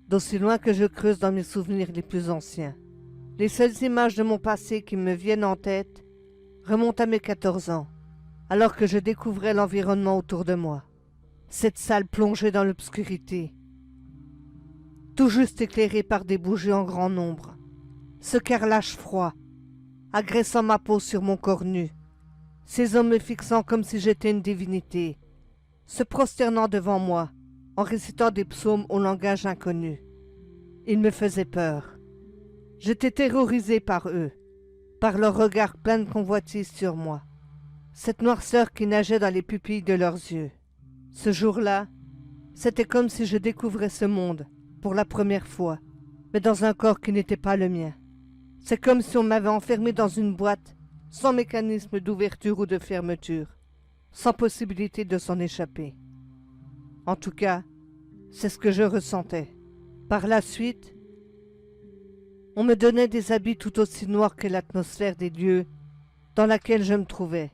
d'aussi loin que je creuse dans mes souvenirs les plus anciens. Les seules images de mon passé qui me viennent en tête remontent à mes 14 ans, alors que je découvrais l'environnement autour de moi. Cette salle plongée dans l'obscurité, tout juste éclairée par des bougies en grand nombre. Ce carrelage froid, agressant ma peau sur mon corps nu. Ces hommes me fixant comme si j'étais une divinité, se prosternant devant moi, en récitant des psaumes au langage inconnu. Ils me faisaient peur. J'étais terrorisé par eux, par leur regard plein de convoitise sur moi, cette noirceur qui nageait dans les pupilles de leurs yeux. Ce jour-là, c'était comme si je découvrais ce monde, pour la première fois, mais dans un corps qui n'était pas le mien. C'est comme si on m'avait enfermé dans une boîte, sans mécanisme d'ouverture ou de fermeture, sans possibilité de s'en échapper. En tout cas, c'est ce que je ressentais. Par la suite, on me donnait des habits tout aussi noirs que l'atmosphère des lieux dans laquelle je me trouvais.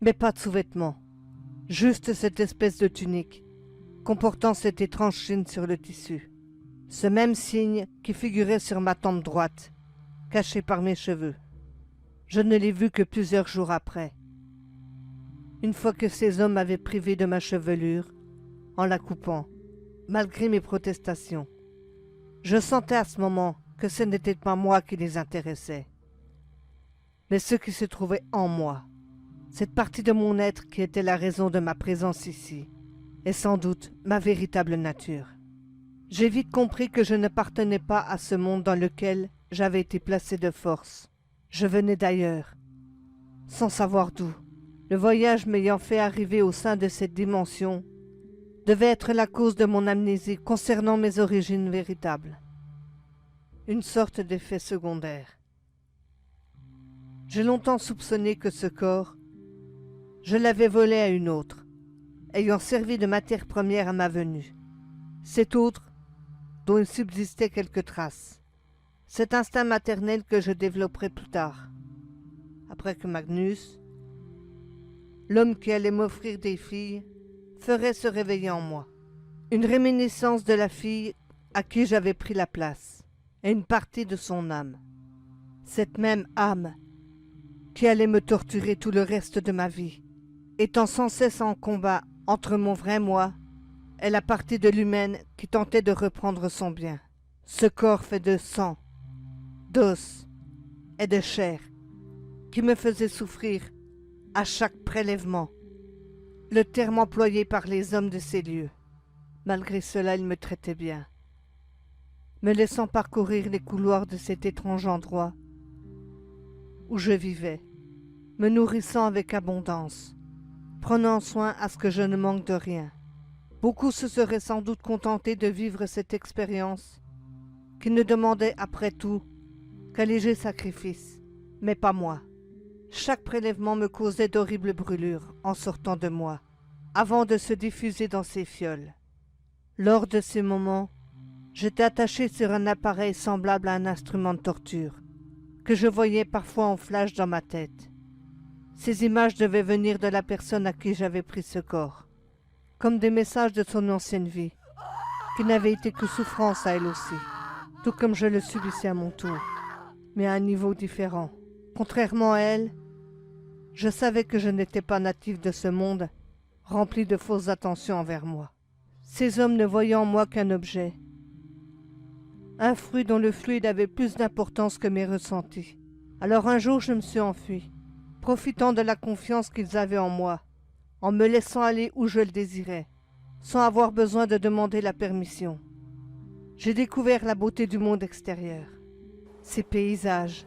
Mais pas de sous-vêtements, juste cette espèce de tunique, comportant cette étrange chine sur le tissu. Ce même signe qui figurait sur ma tempe droite, caché par mes cheveux. Je ne l'ai vu que plusieurs jours après. Une fois que ces hommes m'avaient privé de ma chevelure, en la coupant, malgré mes protestations. Je sentais à ce moment que ce n'était pas moi qui les intéressait, mais ce qui se trouvait en moi, cette partie de mon être qui était la raison de ma présence ici, et sans doute ma véritable nature. J'ai vite compris que je n'appartenais pas à ce monde dans lequel j'avais été placé de force. Je venais d'ailleurs, sans savoir d'où. Le voyage m'ayant fait arriver au sein de cette dimension devait être la cause de mon amnésie concernant mes origines véritables. Une sorte d'effet secondaire. J'ai longtemps soupçonné que ce corps, je l'avais volé à une autre, ayant servi de matière première à ma venue. Cette autre, dont il subsistait quelques traces. Cet instinct maternel que je développerai plus tard, après que Magnus, l'homme qui allait m'offrir des filles, ferait se réveiller en moi. Une réminiscence de la fille à qui j'avais pris la place, et une partie de son âme. Cette même âme qui allait me torturer tout le reste de ma vie, étant sans cesse en combat entre mon vrai moi et la partie de l'humaine qui tentait de reprendre son bien. Ce corps fait de sang, d'os et de chair, qui me faisait souffrir à chaque prélèvement, le terme employé par les hommes de ces lieux. Malgré cela, ils me traitaient bien, me laissant parcourir les couloirs de cet étrange endroit où je vivais, me nourrissant avec abondance, prenant soin à ce que je ne manque de rien. Beaucoup se seraient sans doute contentés de vivre cette expérience, qui ne demandait après tout qu'un léger sacrifice, mais pas moi. Chaque prélèvement me causait d'horribles brûlures en sortant de moi, avant de se diffuser dans ces fioles. Lors de ces moments, j'étais attaché sur un appareil semblable à un instrument de torture, que je voyais parfois en flash dans ma tête. Ces images devaient venir de la personne à qui j'avais pris ce corps, comme des messages de son ancienne vie, qui n'avait été que souffrance à elle aussi, tout comme je le subissais à mon tour, mais à un niveau différent. Contrairement à elle, je savais que je n'étais pas natif de ce monde, rempli de fausses attentions envers moi. Ces hommes ne voyaient en moi qu'un objet, un fruit dont le fluide avait plus d'importance que mes ressentis. Alors un jour je me suis enfui, profitant de la confiance qu'ils avaient en moi, en me laissant aller où je le désirais, sans avoir besoin de demander la permission. J'ai découvert la beauté du monde extérieur, ses paysages,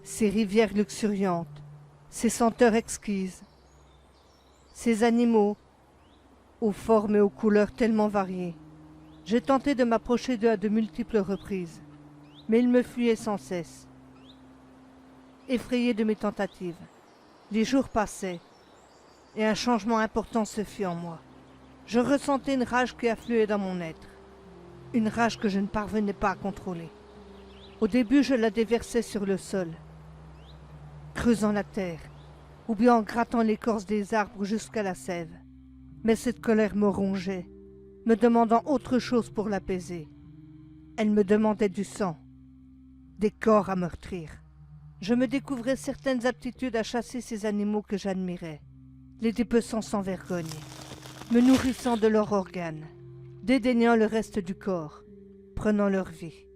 ses rivières luxuriantes, ses senteurs exquises, ses animaux, aux formes et aux couleurs tellement variées. J'ai tenté de m'approcher d'eux à de multiples reprises, mais ils me fuyaient sans cesse. Effrayé de mes tentatives, les jours passaient, et un changement important se fit en moi. Je ressentais une rage qui affluait dans mon être, une rage que je ne parvenais pas à contrôler. Au début, je la déversais sur le sol, creusant la terre, ou bien en grattant l'écorce des arbres jusqu'à la sève. Mais cette colère me rongeait, me demandant autre chose pour l'apaiser. Elle me demandait du sang, des corps à meurtrir. Je me découvrais certaines aptitudes à chasser ces animaux que j'admirais, les dépeçant sans vergogne, me nourrissant de leurs organes, dédaignant le reste du corps, prenant leur vie,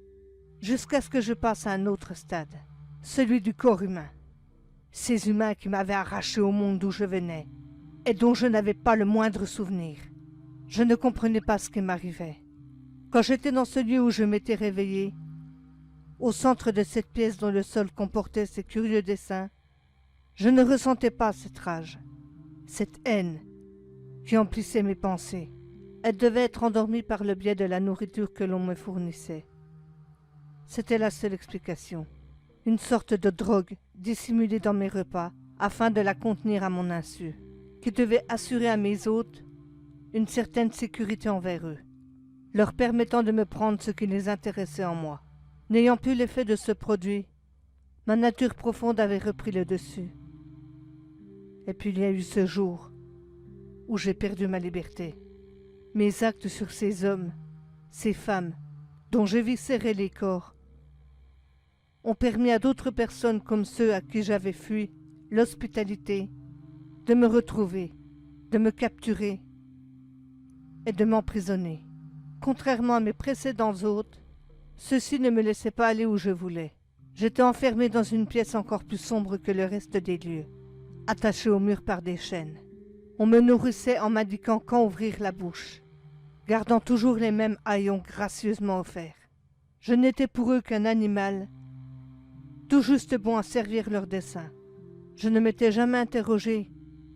jusqu'à ce que je passe à un autre stade, celui du corps humain. Ces humains qui m'avaient arraché au monde d'où je venais, et dont je n'avais pas le moindre souvenir. Je ne comprenais pas ce qui m'arrivait. Quand j'étais dans ce lieu où je m'étais réveillé, au centre de cette pièce dont le sol comportait ces curieux dessins, je ne ressentais pas cette rage, cette haine qui emplissait mes pensées. Elle devait être endormie par le biais de la nourriture que l'on me fournissait. C'était la seule explication. Une sorte de drogue dissimulée dans mes repas afin de la contenir à mon insu, qui devait assurer à mes hôtes une certaine sécurité envers eux, leur permettant de me prendre ce qui les intéressait en moi. N'ayant plus l'effet de ce produit, ma nature profonde avait repris le dessus. Et puis il y a eu ce jour où j'ai perdu ma liberté. Mes actes sur ces hommes, ces femmes, dont j'éviscérais les corps, ont permis à d'autres personnes comme ceux à qui j'avais fui l'hospitalité de me retrouver, de me capturer et de m'emprisonner. Contrairement à mes précédents hôtes, ceux-ci ne me laissaient pas aller où je voulais. J'étais enfermé dans une pièce encore plus sombre que le reste des lieux, attaché au mur par des chaînes. On me nourrissait en m'indiquant quand ouvrir la bouche, gardant toujours les mêmes haillons gracieusement offerts. Je n'étais pour eux qu'un animal, tout juste bon à servir leurs desseins. Je ne m'étais jamais interrogé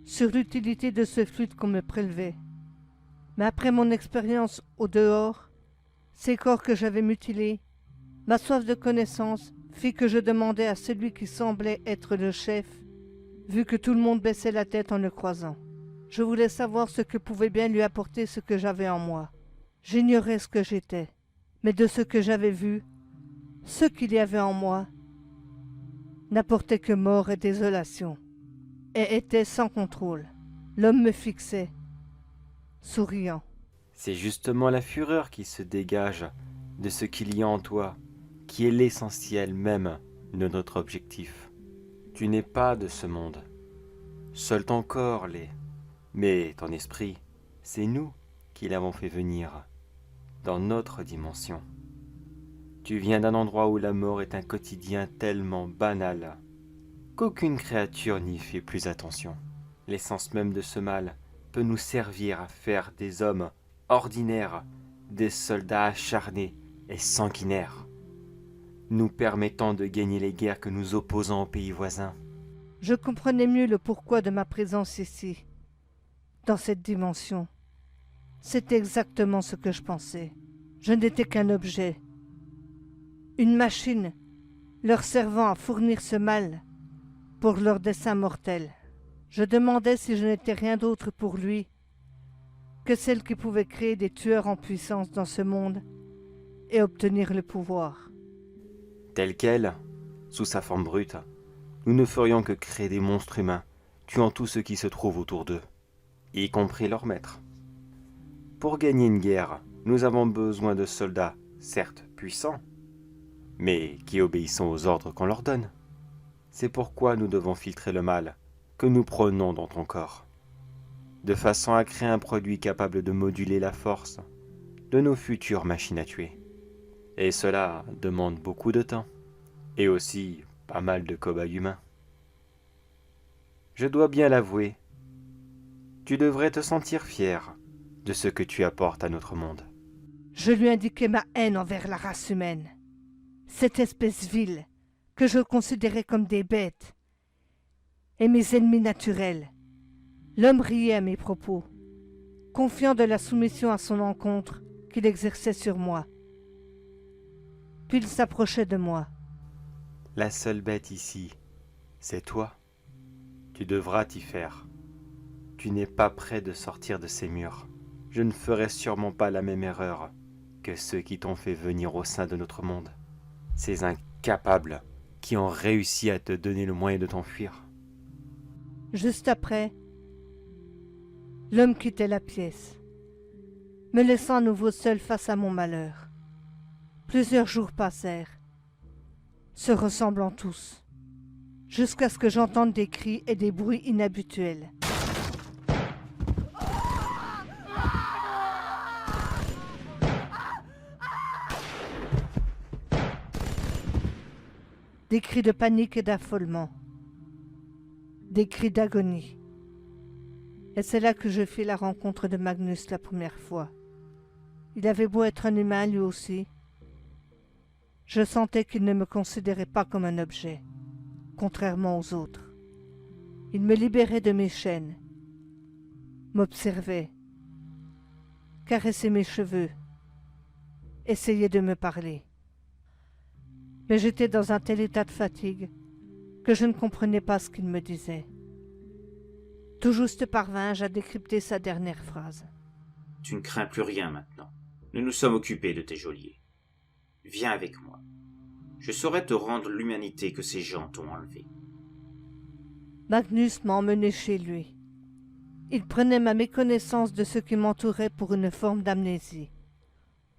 sur l'utilité de ce fluide qu'on me prélevait. Mais après mon expérience au dehors, ces corps que j'avais mutilés, ma soif de connaissance fit que je demandai à celui qui semblait être le chef, vu que tout le monde baissait la tête en le croisant. Je voulais savoir ce que pouvait bien lui apporter ce que j'avais en moi. J'ignorais ce que j'étais, mais de ce que j'avais vu, ce qu'il y avait en moi n'apportait que mort et désolation, et était sans contrôle. L'homme me fixait, souriant. C'est justement la fureur qui se dégage de ce qu'il y a en toi, qui est l'essentiel même de notre objectif. Tu n'es pas de ce monde. Seul ton corps l'est. Mais ton esprit, c'est nous qui l'avons fait venir dans notre dimension. Tu viens d'un endroit où la mort est un quotidien tellement banal qu'aucune créature n'y fait plus attention. L'essence même de ce mal peut nous servir à faire des hommes ordinaires, des soldats acharnés et sanguinaires, nous permettant de gagner les guerres que nous opposons aux pays voisins. Je comprenais mieux le pourquoi de ma présence ici, dans cette dimension. C'était exactement ce que je pensais. Je n'étais qu'un objet, une machine leur servant à fournir ce mal pour leur dessein mortel. Je demandais si je n'étais rien d'autre pour lui que celle qui pouvait créer des tueurs en puissance dans ce monde et obtenir le pouvoir. Tel quel, sous sa forme brute, nous ne ferions que créer des monstres humains, tuant tout ce qui se trouve autour d'eux, y compris leur maître. Pour gagner une guerre, nous avons besoin de soldats, certes puissants, mais qui obéissent aux ordres qu'on leur donne. C'est pourquoi nous devons filtrer le mal que nous prenons dans ton corps, de façon à créer un produit capable de moduler la force de nos futures machines à tuer. Et cela demande beaucoup de temps, et aussi pas mal de cobayes humains. Je dois bien l'avouer, tu devrais te sentir fier de ce que tu apportes à notre monde. Je lui indiquai ma haine envers la race humaine, cette espèce vile que je considérais comme des bêtes, et mes ennemis naturels. L'homme riait à mes propos, confiant de la soumission à son encontre qu'il exerçait sur moi. Puis il s'approchait de moi. La seule bête ici, c'est toi. Tu devras t'y faire. Tu n'es pas prêt de sortir de ces murs. Je ne ferai sûrement pas la même erreur que ceux qui t'ont fait venir au sein de notre monde. Ces incapables qui ont réussi à te donner le moyen de t'enfuir. Juste après, l'homme quittait la pièce, me laissant à nouveau seul face à mon malheur. Plusieurs jours passèrent, se ressemblant tous, jusqu'à ce que j'entende des cris et des bruits inhabituels. Des cris de panique et d'affolement, des cris d'agonie. Et c'est là que je fis la rencontre de Magnus la première fois. Il avait beau être un humain lui aussi, je sentais qu'il ne me considérait pas comme un objet, contrairement aux autres. Il me libérait de mes chaînes, m'observait, caressait mes cheveux, essayait de me parler. Mais j'étais dans un tel état de fatigue que je ne comprenais pas ce qu'il me disait. Tout juste parvins-je à décrypter sa dernière phrase. Tu ne crains plus rien maintenant. Nous nous sommes occupés de tes geôliers. Viens avec moi. Je saurai te rendre l'humanité que ces gens t'ont enlevée. Magnus m'a emmené chez lui. Il prenait ma méconnaissance de ce qui m'entourait pour une forme d'amnésie,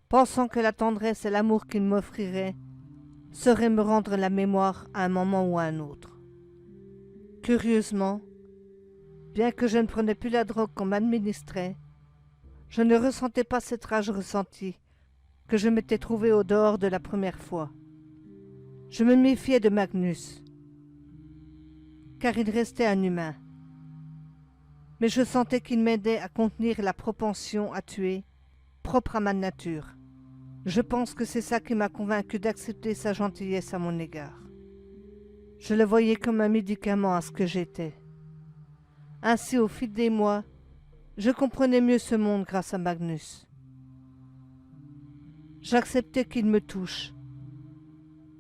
pensant que la tendresse et l'amour qu'il m'offrirait seraient me rendre la mémoire à un moment ou à un autre. Curieusement, bien que je ne prenais plus la drogue qu'on m'administrait, je ne ressentais pas cette rage ressentie que je m'étais trouvé au dehors de la première fois. Je me méfiais de Magnus, car il restait un humain. Mais je sentais qu'il m'aidait à contenir la propension à tuer, propre à ma nature. Je pense que c'est ça qui m'a convaincu d'accepter sa gentillesse à mon égard. Je le voyais comme un médicament à ce que j'étais. Ainsi, au fil des mois, je comprenais mieux ce monde grâce à Magnus. J'acceptais qu'il me touche,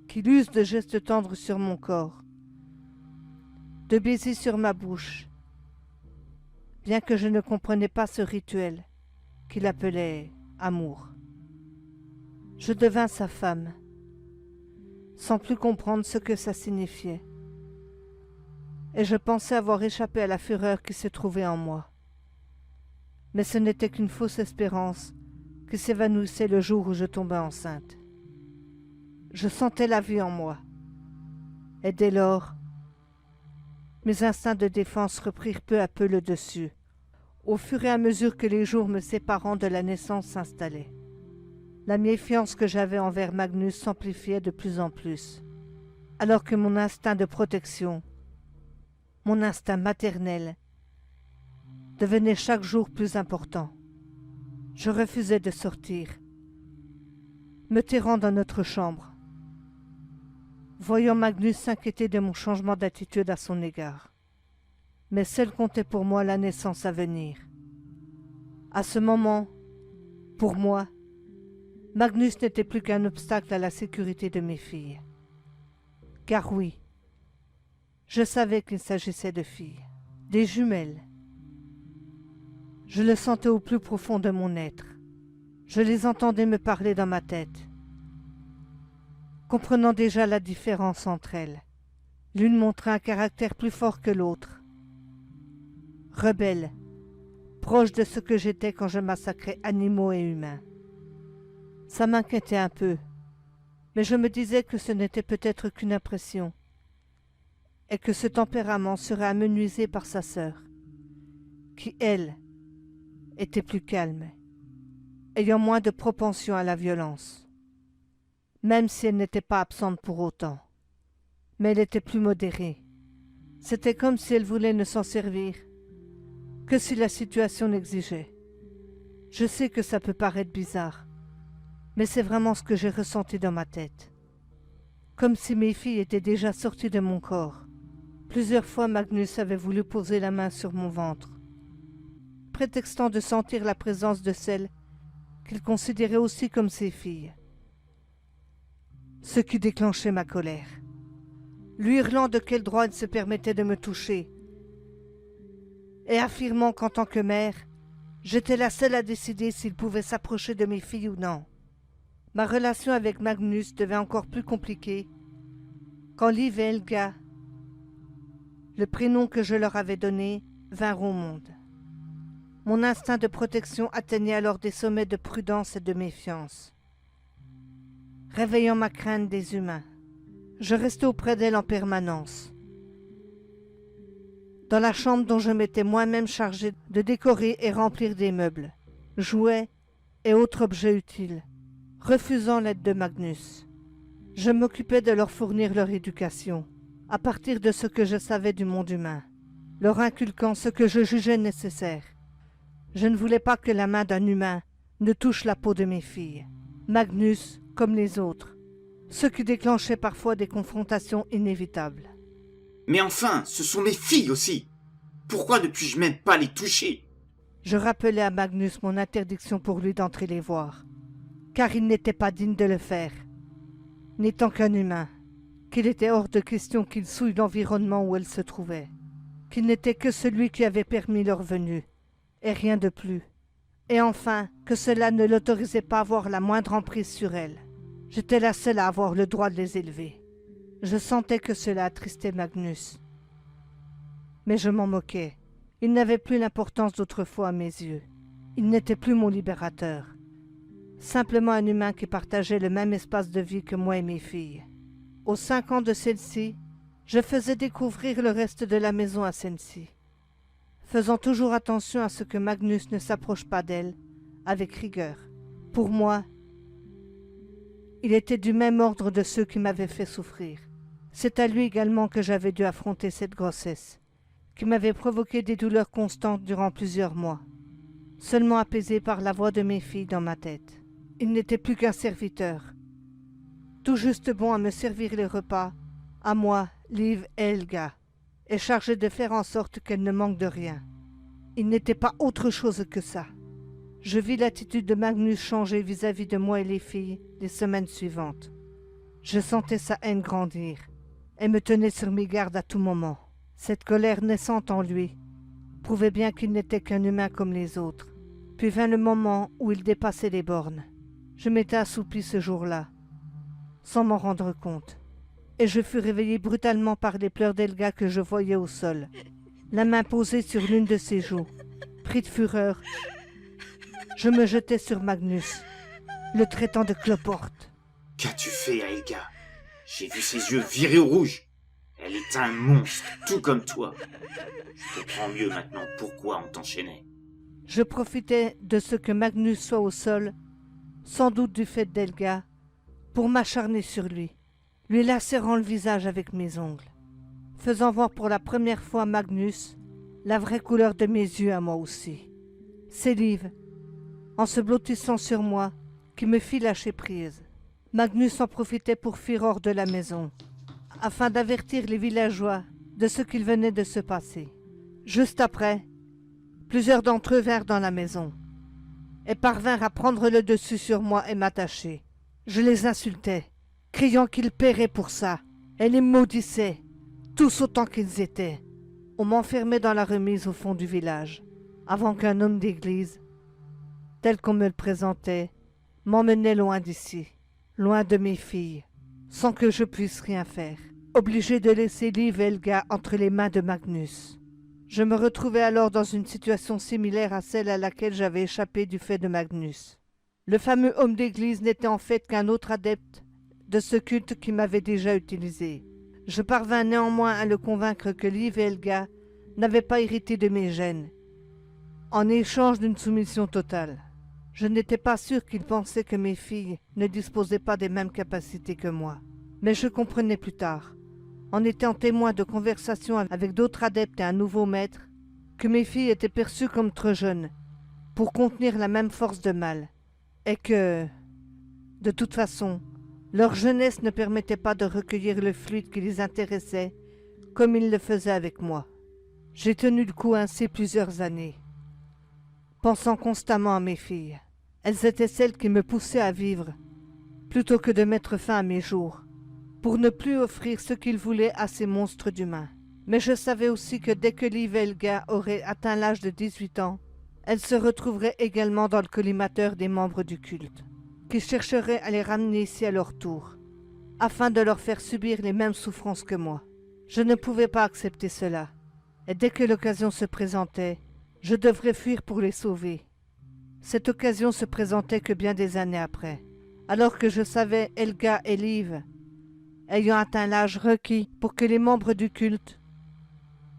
qu'il use de gestes tendres sur mon corps, de baisers sur ma bouche, bien que je ne comprenais pas ce rituel qu'il appelait amour. Je devins sa femme, sans plus comprendre ce que ça signifiait. Et je pensais avoir échappé à la fureur qui se trouvait en moi. Mais ce n'était qu'une fausse espérance qui s'évanouissait le jour où je tombais enceinte. Je sentais la vie en moi. Et dès lors, mes instincts de défense reprirent peu à peu le dessus, au fur et à mesure que les jours me séparant de la naissance s'installaient. La méfiance que j'avais envers Magnus s'amplifiait de plus en plus, alors que mon instinct de protection, mon instinct maternel, devenait chaque jour plus important. Je refusais de sortir, me terrant dans notre chambre, voyant Magnus s'inquiéter de mon changement d'attitude à son égard. Mais seule comptait pour moi la naissance à venir. À ce moment, pour moi, Magnus n'était plus qu'un obstacle à la sécurité de mes filles. Car oui, je savais qu'il s'agissait de filles, des jumelles. Je le sentais au plus profond de mon être. Je les entendais me parler dans ma tête, comprenant déjà la différence entre elles. L'une montrait un caractère plus fort que l'autre, rebelle, proche de ce que j'étais quand je massacrais animaux et humains. Ça m'inquiétait un peu, mais je me disais que ce n'était peut-être qu'une impression, et que ce tempérament serait amenuisé par sa sœur, qui, elle, était plus calme, ayant moins de propension à la violence, même si elle n'était pas absente pour autant. Mais elle était plus modérée. C'était comme si elle voulait ne s'en servir que si la situation l'exigeait. Je sais que ça peut paraître bizarre, mais c'est vraiment ce que j'ai ressenti dans ma tête. Comme si mes filles étaient déjà sorties de mon corps. Plusieurs fois Magnus avait voulu poser la main sur mon ventre, prétextant de sentir la présence de celles qu'il considérait aussi comme ses filles. Ce qui déclenchait ma colère. Lui hurlant de quel droit il se permettait de me toucher, et affirmant qu'en tant que mère, j'étais la seule à décider s'il pouvait s'approcher de mes filles ou non. Ma relation avec Magnus devint encore plus compliquée quand Liv et Helga, le prénom que je leur avais donné, vinrent au monde. Mon instinct de protection atteignait alors des sommets de prudence et de méfiance, réveillant ma crainte des humains. Je restais auprès d'elle en permanence, dans la chambre dont je m'étais moi-même chargé de décorer et remplir des meubles, jouets et autres objets utiles, refusant l'aide de Magnus. Je m'occupais de leur fournir leur éducation, à partir de ce que je savais du monde humain, leur inculquant ce que je jugeais nécessaire. Je ne voulais pas que la main d'un humain ne touche la peau de mes filles. Magnus, comme les autres, ce qui déclenchait parfois des confrontations inévitables. Mais enfin, ce sont mes filles aussi. Pourquoi ne puis-je même pas les toucher? Je rappelais à Magnus mon interdiction pour lui d'entrer les voir, car il n'était pas digne de le faire. N'étant qu'un humain, qu'il était hors de question qu'il souille l'environnement où elle se trouvait, qu'il n'était que celui qui avait permis leur venue, et rien de plus. Et enfin, que cela ne l'autorisait pas à avoir la moindre emprise sur elle. J'étais la seule à avoir le droit de les élever. Je sentais que cela attristait Magnus. Mais je m'en moquais. Il n'avait plus l'importance d'autrefois à mes yeux. Il n'était plus mon libérateur. Simplement un humain qui partageait le même espace de vie que moi et mes filles. Aux 5 ans de celle-ci, je faisais découvrir le reste de la maison à Sensi, faisant toujours attention à ce que Magnus ne s'approche pas d'elle, avec rigueur. Pour moi, il était du même ordre de ceux qui m'avaient fait souffrir. C'est à lui également que j'avais dû affronter cette grossesse, qui m'avait provoqué des douleurs constantes durant plusieurs mois, seulement apaisées par la voix de mes filles dans ma tête. Il n'était plus qu'un serviteur, tout juste bon à me servir les repas, à moi, Liv et Helga, et chargé de faire en sorte qu'elle ne manque de rien. Il n'était pas autre chose que ça. Je vis l'attitude de Magnus changer vis-à-vis de moi et les filles les semaines suivantes. Je sentais sa haine grandir et me tenais sur mes gardes à tout moment. Cette colère naissante en lui prouvait bien qu'il n'était qu'un humain comme les autres. Puis vint le moment où il dépassait les bornes. Je m'étais assoupi ce jour-là, sans m'en rendre compte, et je fus réveillé brutalement par les pleurs d'Helga que je voyais au sol, la main posée sur l'une de ses joues. Pris de fureur, je me jetai sur Magnus, le traitant de cloporte. Qu'as-tu fait à Helga? J'ai vu ses yeux virer au rouge. Elle est un monstre, tout comme toi. Je comprends mieux maintenant pourquoi on t'enchaînait. Je profitais de ce que Magnus soit au sol, sans doute du fait d'Helga, pour m'acharner sur lui, lui lacérant le visage avec mes ongles, faisant voir pour la première fois à Magnus la vraie couleur de mes yeux à moi aussi. C'est Liv, en se blottissant sur moi, qui me fit lâcher prise. Magnus en profitait pour fuir hors de la maison, afin d'avertir les villageois de ce qu'il venait de se passer. Juste après, plusieurs d'entre eux vinrent dans la maison, et parvinrent à prendre le dessus sur moi et m'attacher. Je les insultais, criant qu'ils paieraient pour ça, et les maudissais, tous autant qu'ils étaient. On m'enfermait dans la remise au fond du village, avant qu'un homme d'église, tel qu'on me le présentait, m'emmenait loin d'ici, loin de mes filles, sans que je puisse rien faire, obligé de laisser Liv et Helga entre les mains de Magnus. Je me retrouvais alors dans une situation similaire à celle à laquelle j'avais échappé du fait de Magnus. Le fameux homme d'église n'était en fait qu'un autre adepte de ce culte qui m'avait déjà utilisé. Je parvins néanmoins à le convaincre que Liv et Helga n'avaient pas hérité de mes gènes, en échange d'une soumission totale. Je n'étais pas sûr qu'il pensait que mes filles ne disposaient pas des mêmes capacités que moi. Mais je comprenais plus tard, en étant témoin de conversations avec d'autres adeptes et un nouveau maître, que mes filles étaient perçues comme trop jeunes pour contenir la même force de mal, et que, de toute façon, leur jeunesse ne permettait pas de recueillir le fluide qui les intéressait comme ils le faisaient avec moi. J'ai tenu le coup ainsi plusieurs années, pensant constamment à mes filles. Elles étaient celles qui me poussaient à vivre, plutôt que de mettre fin à mes jours, pour ne plus offrir ce qu'ils voulaient à ces monstres d'humains. Mais je savais aussi que dès que Liv et Helga auraient atteint l'âge de 18 ans, elles se retrouveraient également dans le collimateur des membres du culte, qui chercheraient à les ramener ici à leur tour, afin de leur faire subir les mêmes souffrances que moi. Je ne pouvais pas accepter cela, et dès que l'occasion se présentait, je devrais fuir pour les sauver. Cette occasion se présentait que bien des années après, alors que je savais Helga et Liv ayant atteint l'âge requis pour que les membres du culte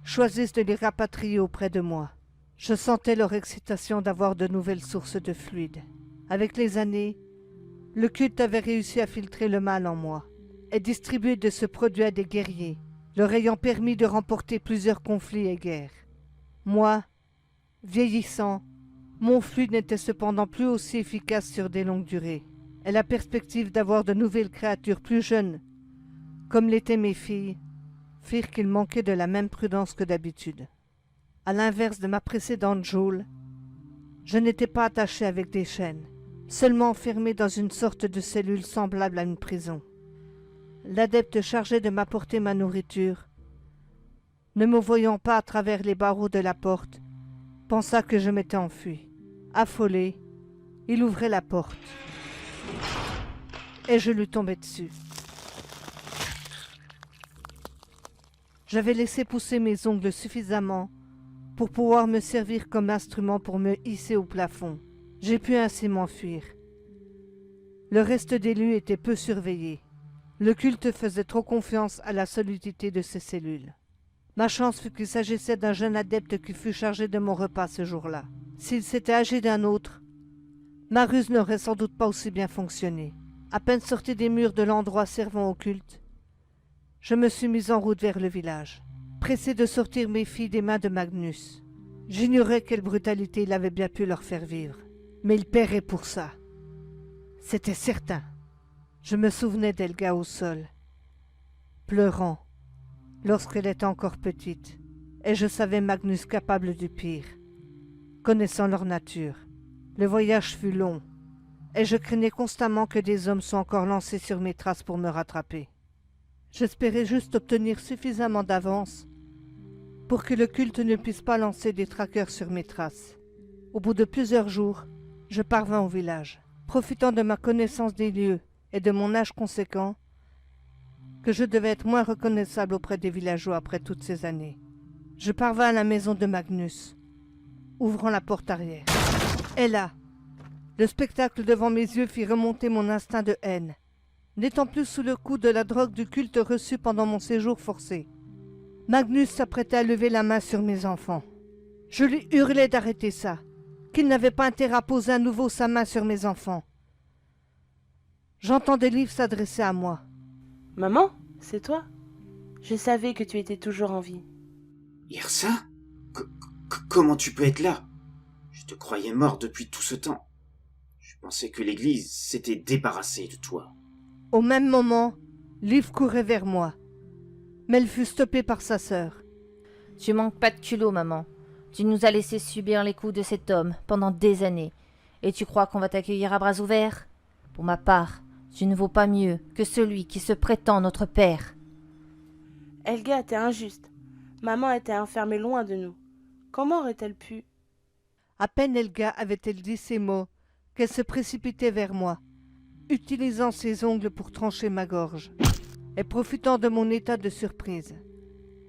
choisissent de les rapatrier auprès de moi. Je sentais leur excitation d'avoir de nouvelles sources de fluide. Avec les années, le culte avait réussi à filtrer le mal en moi et distribuer de ce produit à des guerriers, leur ayant permis de remporter plusieurs conflits et guerres. Moi, vieillissant, mon fluide n'était cependant plus aussi efficace sur des longues durées, et la perspective d'avoir de nouvelles créatures plus jeunes, comme l'étaient mes filles, firent qu'il manquait de la même prudence que d'habitude. À l'inverse de ma précédente geôle, je n'étais pas attaché avec des chaînes, seulement enfermé dans une sorte de cellule semblable à une prison. L'adepte chargé de m'apporter ma nourriture, ne me voyant pas à travers les barreaux de la porte, pensa que je m'étais enfui. Affolé, il ouvrait la porte, et je lui tombai dessus. J'avais laissé pousser mes ongles suffisamment pour pouvoir me servir comme instrument pour me hisser au plafond. J'ai pu ainsi m'enfuir. Le reste des lieux était peu surveillé. Le culte faisait trop confiance à la solidité de ses cellules. Ma chance fut qu'il s'agissait d'un jeune adepte qui fut chargé de mon repas ce jour-là. S'il s'était agi d'un autre, ma ruse n'aurait sans doute pas aussi bien fonctionné. À peine sorti des murs de l'endroit servant au culte, je me suis mis en route vers le village, pressé de sortir mes filles des mains de Magnus. J'ignorais quelle brutalité il avait bien pu leur faire vivre, mais il paierait pour ça. C'était certain. Je me souvenais d'Helga au sol, pleurant, lorsqu'elle était encore petite, et je savais Magnus capable du pire. Connaissant leur nature, le voyage fut long, et je craignais constamment que des hommes soient encore lancés sur mes traces pour me rattraper. J'espérais juste obtenir suffisamment d'avance pour que le culte ne puisse pas lancer des traqueurs sur mes traces. Au bout de plusieurs jours, je parvins au village, profitant de ma connaissance des lieux et de mon âge conséquent, que je devais être moins reconnaissable auprès des villageois après toutes ces années. Je parvins à la maison de Magnus, ouvrant la porte arrière. Et là, le spectacle devant mes yeux fit remonter mon instinct de haine, n'étant plus sous le coup de la drogue du culte reçu pendant mon séjour forcé. Magnus s'apprêtait à lever la main sur mes enfants. Je lui hurlai d'arrêter ça, qu'il n'avait pas intérêt à poser à nouveau sa main sur mes enfants. J'entendais Liv s'adresser à moi. « Maman, c'est toi? Je savais que tu étais toujours en vie. » Yrsa? Comment tu peux être là? Je te croyais mort depuis tout ce temps. Je pensais que l'Église s'était débarrassée de toi. Au même moment, Liv courait vers moi, mais elle fut stoppée par sa sœur. Tu manques pas de culot, maman. Tu nous as laissé subir les coups de cet homme pendant des années. Et tu crois qu'on va t'accueillir à bras ouverts? Pour ma part, tu ne vaux pas mieux que celui qui se prétend notre père. Helga était injuste. Maman était enfermée loin de nous. Comment aurait-elle pu? À peine Helga avait-elle dit ces mots qu'elle se précipitait vers moi, utilisant ses ongles pour trancher ma gorge, et profitant de mon état de surprise.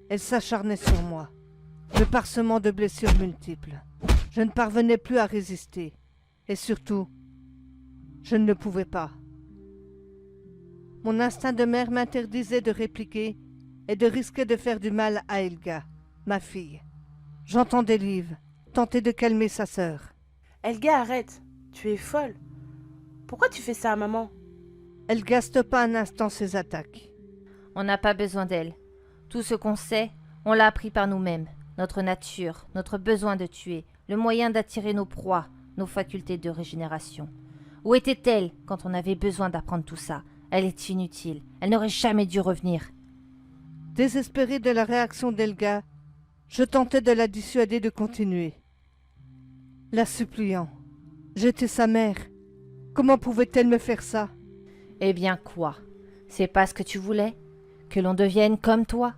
Elle s'acharnait sur moi. le parsement de blessures multiples. Je ne parvenais plus à résister. Et surtout, je ne le pouvais pas. Mon instinct de mère m'interdisait de répliquer et de risquer de faire du mal à Helga, ma fille. J'entendais Liv tenter de calmer sa sœur. Helga, arrête. Tu es folle. Pourquoi tu fais ça à maman? Helga stoppa un instant ses attaques. On n'a pas besoin d'elle. Tout ce qu'on sait, on l'a appris par nous-mêmes. Notre nature, notre besoin de tuer, le moyen d'attirer nos proies, nos facultés de régénération. Où était-elle quand on avait besoin d'apprendre tout ça? Elle est inutile. Elle n'aurait jamais dû revenir. Désespéré de la réaction d'Helga, je tentais de la dissuader de continuer. La suppliant. J'étais sa mère. Comment pouvait-elle me faire ça? Eh bien quoi? C'est pas ce que tu voulais? Que l'on devienne comme toi?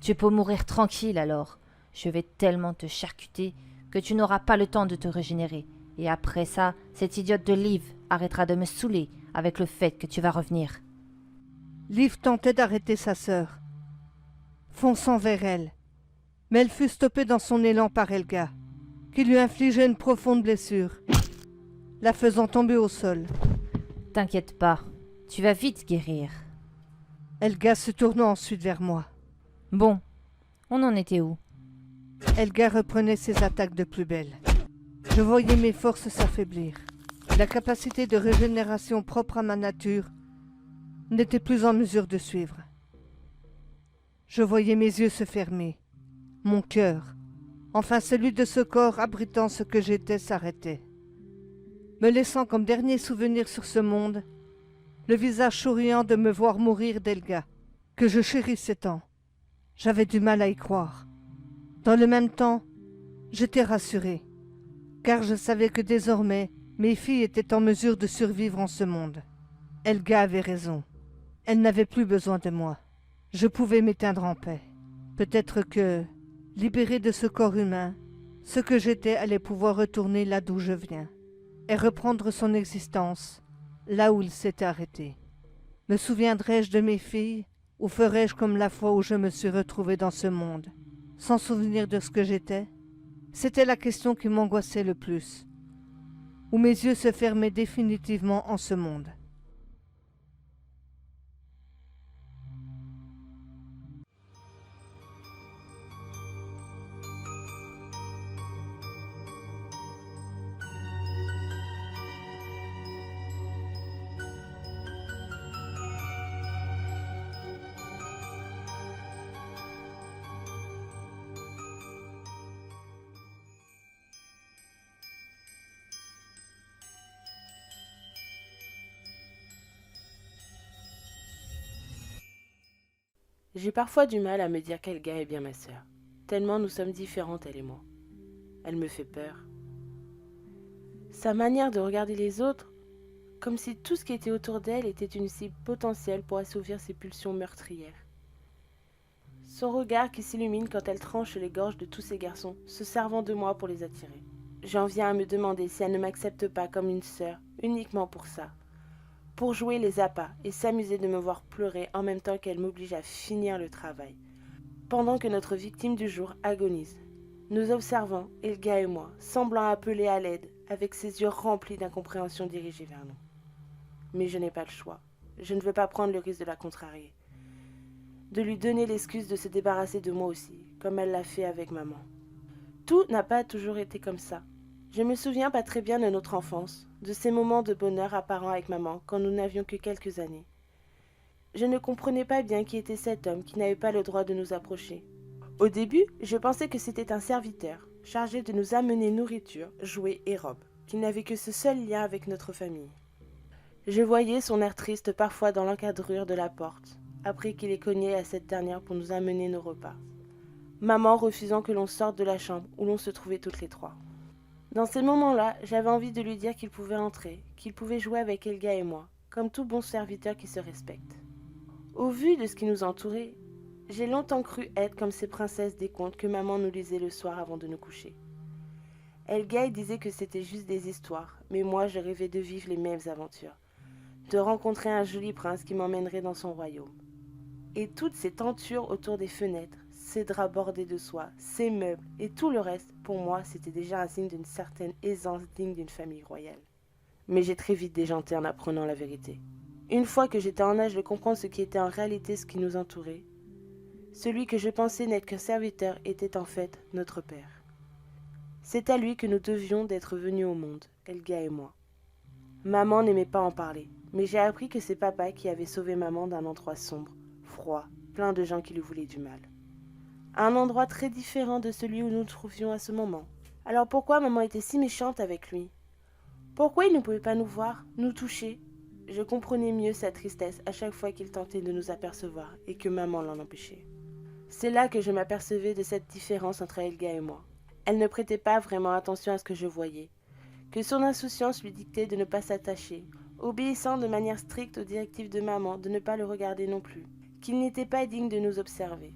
Tu peux mourir tranquille alors. Je vais tellement te charcuter que tu n'auras pas le temps de te régénérer. Et après ça, cette idiote de Liv arrêtera de me saouler avec le fait que tu vas revenir. Liv tentait d'arrêter sa sœur, fonçant vers elle, mais elle fut stoppée dans son élan par Helga, qui lui infligeait une profonde blessure, la faisant tomber au sol. T'inquiète pas, tu vas vite guérir. Helga se tourna ensuite vers moi. Bon, on en était où? Helga reprenait ses attaques de plus belle. Je voyais mes forces s'affaiblir. La capacité de régénération propre à ma nature n'était plus en mesure de suivre. Je voyais mes yeux se fermer. Mon cœur, enfin celui de ce corps abritant ce que j'étais, s'arrêtait. Me laissant comme dernier souvenir sur ce monde, le visage souriant de me voir mourir d'Helga, que je chérissais tant. J'avais du mal à y croire. Dans le même temps, j'étais rassuré, car je savais que désormais, mes filles étaient en mesure de survivre en ce monde. Helga avait raison. Elle n'avait plus besoin de moi. Je pouvais m'éteindre en paix. Peut-être que, libéré de ce corps humain, ce que j'étais allait pouvoir retourner là d'où je viens, et reprendre son existence là où il s'était arrêté. Me souviendrai-je de mes filles, ou ferai-je comme la fois où je me suis retrouvé dans ce monde, sans souvenir de ce que j'étais? C'était la question qui m'angoissait le plus, où mes yeux se fermaient définitivement en ce monde. J'ai parfois du mal à me dire qu'Helga est bien ma sœur, tellement nous sommes différentes, elle et moi. Elle me fait peur. Sa manière de regarder les autres, comme si tout ce qui était autour d'elle était une cible potentielle pour assouvir ses pulsions meurtrières. Son regard qui s'illumine quand elle tranche les gorges de tous ces garçons, se servant de moi pour les attirer. J'en viens à me demander si elle ne m'accepte pas comme une sœur, uniquement pour ça. Pour jouer les appâts et s'amuser de me voir pleurer en même temps qu'elle m'oblige à finir le travail. Pendant que notre victime du jour agonise, nous observons, Helga et moi, semblant appeler à l'aide, avec ses yeux remplis d'incompréhension dirigés vers nous. Mais je n'ai pas le choix. Je ne veux pas prendre le risque de la contrarier. De lui donner l'excuse de se débarrasser de moi aussi, comme elle l'a fait avec maman. Tout n'a pas toujours été comme ça. Je me souviens pas très bien de notre enfance, de ces moments de bonheur apparents avec maman quand nous n'avions que quelques années. Je ne comprenais pas bien qui était cet homme qui n'avait pas le droit de nous approcher. Au début, je pensais que c'était un serviteur, chargé de nous amener nourriture, jouets et robes, qui n'avait que ce seul lien avec notre famille. Je voyais son air triste parfois dans l'encadrure de la porte, après qu'il ait cogné à cette dernière pour nous amener nos repas. Maman refusant que l'on sorte de la chambre où l'on se trouvait toutes les trois. Dans ces moments-là, j'avais envie de lui dire qu'il pouvait entrer, qu'il pouvait jouer avec Helga et moi, comme tout bon serviteur qui se respecte. Au vu de ce qui nous entourait, j'ai longtemps cru être comme ces princesses des contes que maman nous lisait le soir avant de nous coucher. Helga disait que c'était juste des histoires, mais moi je rêvais de vivre les mêmes aventures, de rencontrer un joli prince qui m'emmènerait dans son royaume. Et toutes ces tentures autour des fenêtres, ses draps bordés de soie, ses meubles et tout le reste, pour moi, c'était déjà un signe d'une certaine aisance digne d'une famille royale. Mais j'ai très vite déjanté en apprenant la vérité. Une fois que j'étais en âge de comprendre ce qui était en réalité ce qui nous entourait, celui que je pensais n'être qu'un serviteur était en fait notre père. C'est à lui que nous devions d'être venus au monde, Helga et moi. Maman n'aimait pas en parler, mais j'ai appris que c'est papa qui avait sauvé maman d'un endroit sombre, froid, plein de gens qui lui voulaient du mal. Un endroit très différent de celui où nous nous trouvions à ce moment. Alors pourquoi maman était si méchante avec lui? Pourquoi il ne pouvait pas nous voir, nous toucher? Je comprenais mieux sa tristesse à chaque fois qu'il tentait de nous apercevoir et que maman l'en empêchait. C'est là que je m'apercevais de cette différence entre Helga et moi. Elle ne prêtait pas vraiment attention à ce que je voyais, que son insouciance lui dictait de ne pas s'attacher, obéissant de manière stricte aux directives de maman de ne pas le regarder non plus, qu'il n'était pas digne de nous observer.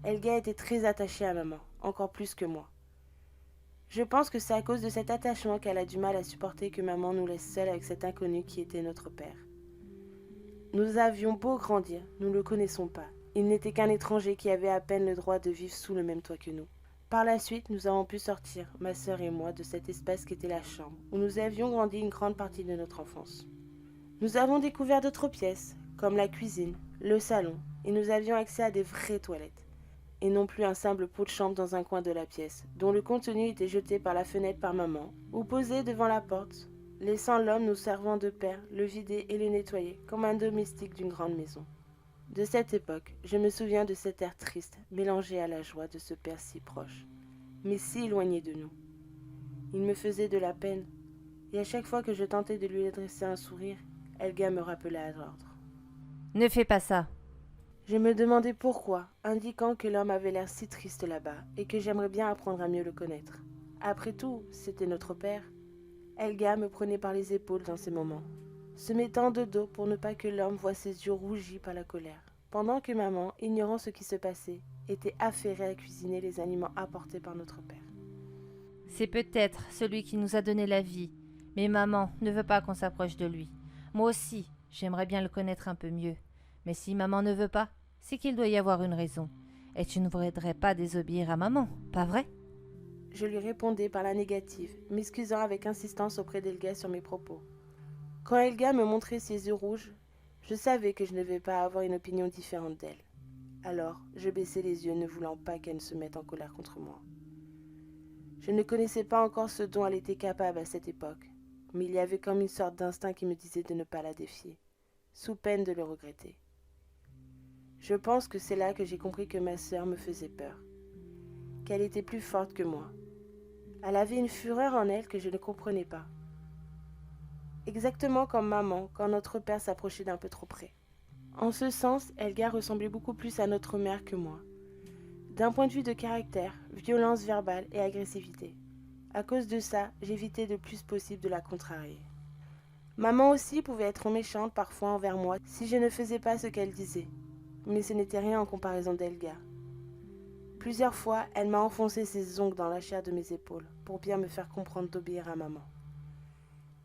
Helga était très attachée à maman, encore plus que moi. Je pense que c'est à cause de cet attachement qu'elle a du mal à supporter que maman nous laisse seuls avec cet inconnu qui était notre père. Nous avions beau grandir, nous ne le connaissons pas. Il n'était qu'un étranger qui avait à peine le droit de vivre sous le même toit que nous. Par la suite, nous avons pu sortir, ma sœur et moi, de cet espace qu'était la chambre, où nous avions grandi une grande partie de notre enfance. Nous avons découvert d'autres pièces, comme la cuisine, le salon, et nous avions accès à des vraies toilettes, et non plus un simple pot de chambre dans un coin de la pièce, dont le contenu était jeté par la fenêtre par maman, ou posé devant la porte, laissant l'homme nous servant de père le vider et le nettoyer, comme un domestique d'une grande maison. De cette époque, je me souviens de cet air triste, mélangé à la joie de ce père si proche, mais si éloigné de nous. Il me faisait de la peine, et à chaque fois que je tentais de lui adresser un sourire, Helga me rappelait à l'ordre. Ne fais pas ça. Je me demandais pourquoi, indiquant que l'homme avait l'air si triste là-bas, et que j'aimerais bien apprendre à mieux le connaître. Après tout, c'était notre père. Helga me prenait par les épaules dans ces moments, se mettant de dos pour ne pas que l'homme voie ses yeux rougis par la colère, pendant que maman, ignorant ce qui se passait, était affairée à cuisiner les aliments apportés par notre père. C'est peut-être celui qui nous a donné la vie, mais maman ne veut pas qu'on s'approche de lui. Moi aussi, j'aimerais bien le connaître un peu mieux, mais si maman ne veut pas, c'est qu'il doit y avoir une raison. Et tu ne voudrais pas désobéir à maman, pas vrai? Je lui répondais par la négative, m'excusant avec insistance auprès d'Helga sur mes propos. Quand Helga me montrait ses yeux rouges, je savais que je ne devais pas avoir une opinion différente d'elle. Alors, je baissais les yeux, ne voulant pas qu'elle ne se mette en colère contre moi. Je ne connaissais pas encore ce dont elle était capable à cette époque, mais il y avait comme une sorte d'instinct qui me disait de ne pas la défier, sous peine de le regretter. Je pense que c'est là que j'ai compris que ma sœur me faisait peur, qu'elle était plus forte que moi. Elle avait une fureur en elle que je ne comprenais pas. Exactement comme maman quand notre père s'approchait d'un peu trop près. En ce sens, Helga ressemblait beaucoup plus à notre mère que moi. D'un point de vue de caractère, violence verbale et agressivité. À cause de ça, j'évitais le plus possible de la contrarier. Maman aussi pouvait être méchante parfois envers moi si je ne faisais pas ce qu'elle disait, mais ce n'était rien en comparaison d'Helga. Plusieurs fois, elle m'a enfoncé ses ongles dans la chair de mes épaules pour bien me faire comprendre d'obéir à maman.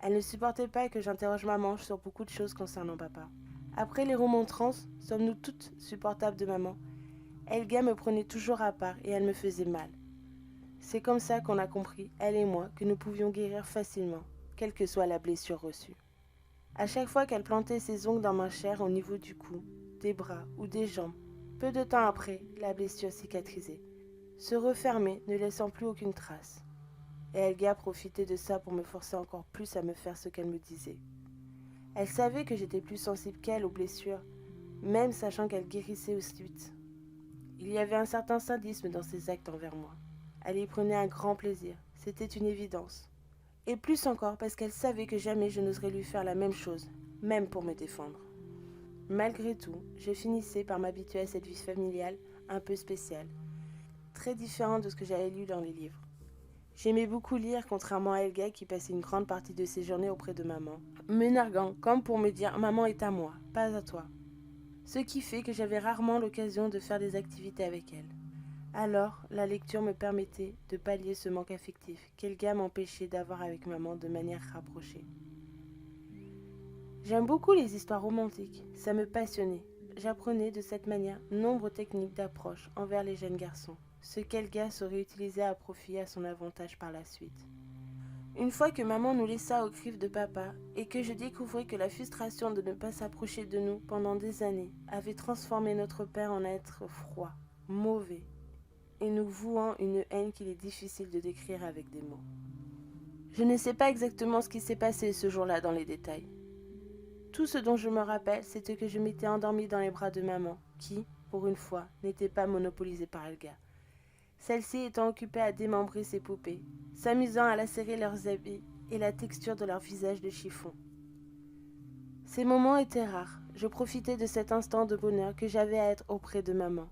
Elle ne supportait pas que j'interroge maman sur beaucoup de choses concernant papa. Après les remontrances, sommes-nous toutes supportables de maman, Helga me prenait toujours à part et elle me faisait mal. C'est comme ça qu'on a compris, elle et moi, que nous pouvions guérir facilement, quelle que soit la blessure reçue. À chaque fois qu'elle plantait ses ongles dans ma chair au niveau du cou, des bras ou des jambes, peu de temps après, la blessure cicatrisait, se refermait, ne laissant plus aucune trace. Et Helga profitait de ça pour me forcer encore plus à me faire ce qu'elle me disait. Elle savait que j'étais plus sensible qu'elle aux blessures, même sachant qu'elle guérissait aussi vite. Il y avait un certain sadisme dans ses actes envers moi. Elle y prenait un grand plaisir, c'était une évidence. Et plus encore parce qu'elle savait que jamais je n'oserais lui faire la même chose, même pour me défendre. Malgré tout, je finissais par m'habituer à cette vie familiale un peu spéciale, très différente de ce que j'avais lu dans les livres. J'aimais beaucoup lire, contrairement à Helga qui passait une grande partie de ses journées auprès de maman, me narguant comme pour me dire « Maman est à moi, pas à toi ». Ce qui fait que j'avais rarement l'occasion de faire des activités avec elle. Alors, la lecture me permettait de pallier ce manque affectif qu'Helga m'empêchait d'avoir avec maman de manière rapprochée. J'aime beaucoup les histoires romantiques, ça me passionnait. j'apprenais de cette manière nombre techniques d'approche envers les jeunes garçons, ce qu'Elga saurait utiliser à profit à son avantage par la suite. Une fois que maman nous laissa aux griffes de papa et que je découvris que la frustration de ne pas s'approcher de nous pendant des années avait transformé notre père en être froid, mauvais, et nous vouant une haine qu'il est difficile de décrire avec des mots. Je ne sais pas exactement ce qui s'est passé ce jour-là dans les détails. Tout ce dont je me rappelle, c'est que je m'étais endormie dans les bras de maman, qui, pour une fois, n'était pas monopolisée par Elga. Celle-ci étant occupée à démembrer ses poupées, s'amusant à lacérer leurs habits et la texture de leur visage de chiffon. Ces moments étaient rares. Je profitais de cet instant de bonheur que j'avais à être auprès de maman,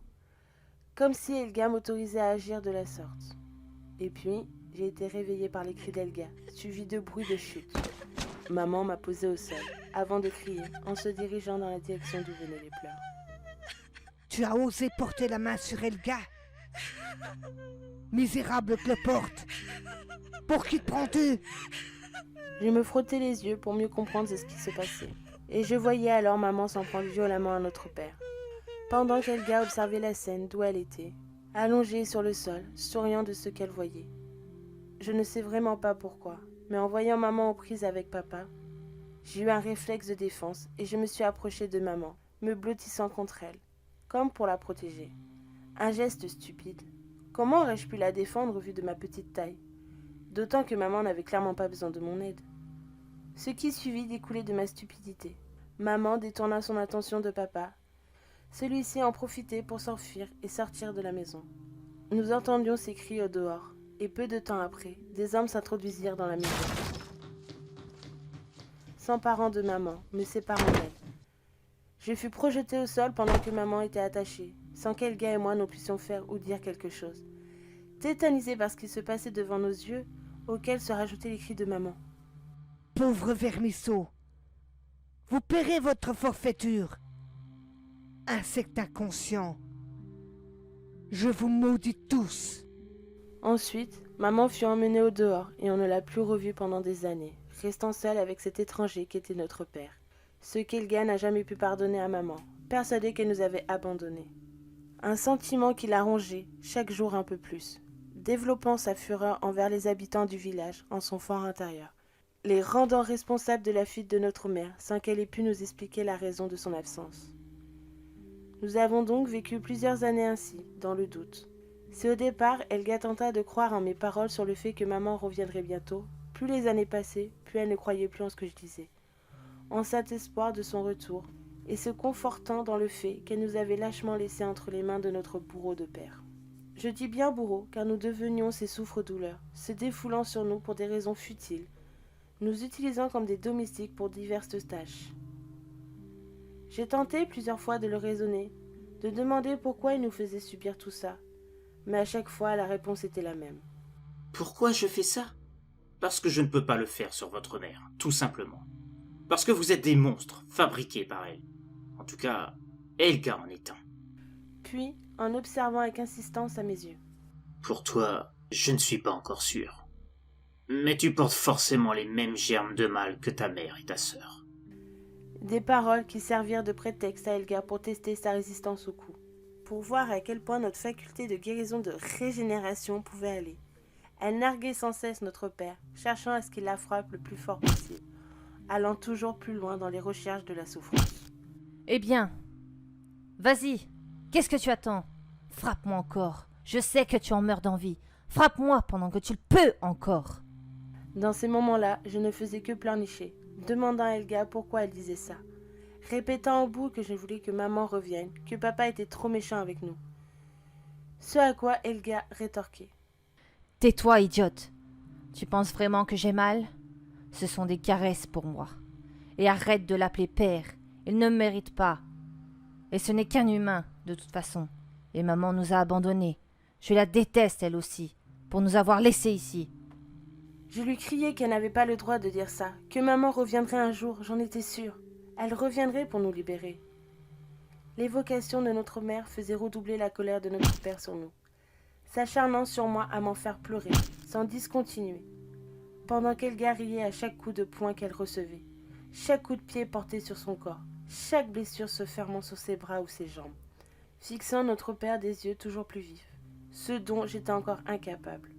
comme si Elga m'autorisait à agir de la sorte. Et puis, j'ai été réveillée par les cris d'Elga, suivis de bruits de chute. Maman m'a posée au sol, avant de crier, en se dirigeant dans la direction d'où venaient les pleurs. Tu as osé porter la main sur Elga? Misérable cloporte! Pour qui te prends-tu? Je me frottais les yeux pour mieux comprendre ce qui se passait. Et je voyais alors maman s'en prendre violemment à notre père. Pendant qu'Elga observait la scène d'où elle était, allongée sur le sol, souriant de ce qu'elle voyait. Je ne sais vraiment pas pourquoi, mais en voyant maman aux prises avec papa, j'ai eu un réflexe de défense et je me suis approchée de maman, me blottissant contre elle, comme pour la protéger. Un geste stupide. Comment aurais-je pu la défendre au vu de ma petite taille? D'autant que maman n'avait clairement pas besoin de mon aide. Ce qui suivit découlait de ma stupidité. Maman détourna son attention de papa. Celui-ci en profitait pour s'enfuir et sortir de la maison. Nous entendions ces cris au dehors, et peu de temps après, des hommes s'introduisirent dans la maison. S'emparant de maman, me séparant d'elle. Je fus projetée au sol pendant que maman était attachée, sans qu'Elga et moi nous puissions faire ou dire quelque chose. Tétanisée par ce qui se passait devant nos yeux, auxquels se rajoutaient les cris de maman. Pauvre vermisseau! Vous paierez votre forfaiture! Insecte inconscient! Je vous maudis tous! Ensuite, maman fut emmenée au dehors et on ne l'a plus revue pendant des années, restant seule avec cet étranger qui était notre père. Ce qu'Elga n'a jamais pu pardonner à maman, persuadée qu'elle nous avait abandonnés. Un sentiment qui la rongeait, chaque jour un peu plus, développant sa fureur envers les habitants du village en son fort intérieur, les rendant responsables de la fuite de notre mère sans qu'elle ait pu nous expliquer la raison de son absence. Nous avons donc vécu plusieurs années ainsi, dans le doute. Si au départ, Elga tenta de croire en mes paroles sur le fait que maman reviendrait bientôt, plus les années passaient, plus elle ne croyait plus en ce que je disais. En cet espoir de son retour, et se confortant dans le fait qu'elle nous avait lâchement laissés entre les mains de notre bourreau de père. Je dis bien bourreau, car nous devenions ses souffres-douleurs, se défoulant sur nous pour des raisons futiles, nous utilisant comme des domestiques pour diverses tâches. J'ai tenté plusieurs fois de le raisonner, de demander pourquoi il nous faisait subir tout ça, mais à chaque fois la réponse était la même. Pourquoi je fais ça? Parce que je ne peux pas le faire sur votre mère, tout simplement. Parce que vous êtes des monstres, fabriqués par elle. En tout cas, Elga en est un. Puis, en observant avec insistance à mes yeux. Pour toi, je ne suis pas encore sûr. Mais tu portes forcément les mêmes germes de mal que ta mère et ta sœur. Des paroles qui servirent de prétexte à Elga pour tester sa résistance au coup, pour voir à quel point notre faculté de guérison de régénération pouvait aller. Elle narguait sans cesse notre père, cherchant à ce qu'il la frappe le plus fort possible, allant toujours plus loin dans les recherches de la souffrance. Eh bien, vas-y, qu'est-ce que tu attends? Frappe-moi encore, je sais que tu en meurs d'envie. Frappe-moi pendant que tu le peux encore. Dans ces moments-là, je ne faisais que pleurnicher, demandant à Elga pourquoi elle disait ça, répétant au bout que je voulais que maman revienne, que papa était trop méchant avec nous. Ce à quoi Elga rétorquait. Tais-toi, idiote. Tu penses vraiment que j'ai mal? Ce sont des caresses pour moi. Et arrête de l'appeler père. Il ne me mérite pas. Et ce n'est qu'un humain, de toute façon. Et maman nous a abandonnés. Je la déteste, elle aussi, pour nous avoir laissés ici. Je lui criais qu'elle n'avait pas le droit de dire ça, que maman reviendrait un jour, j'en étais sûre. Elle reviendrait pour nous libérer. L'évocation de notre mère faisait redoubler la colère de notre père sur nous, s'acharnant sur moi à m'en faire pleurer, sans discontinuer, pendant qu'elle riait à chaque coup de poing qu'elle recevait, chaque coup de pied porté sur son corps, chaque blessure se fermant sur ses bras ou ses jambes, fixant notre père des yeux toujours plus vifs, ce dont j'étais encore incapable.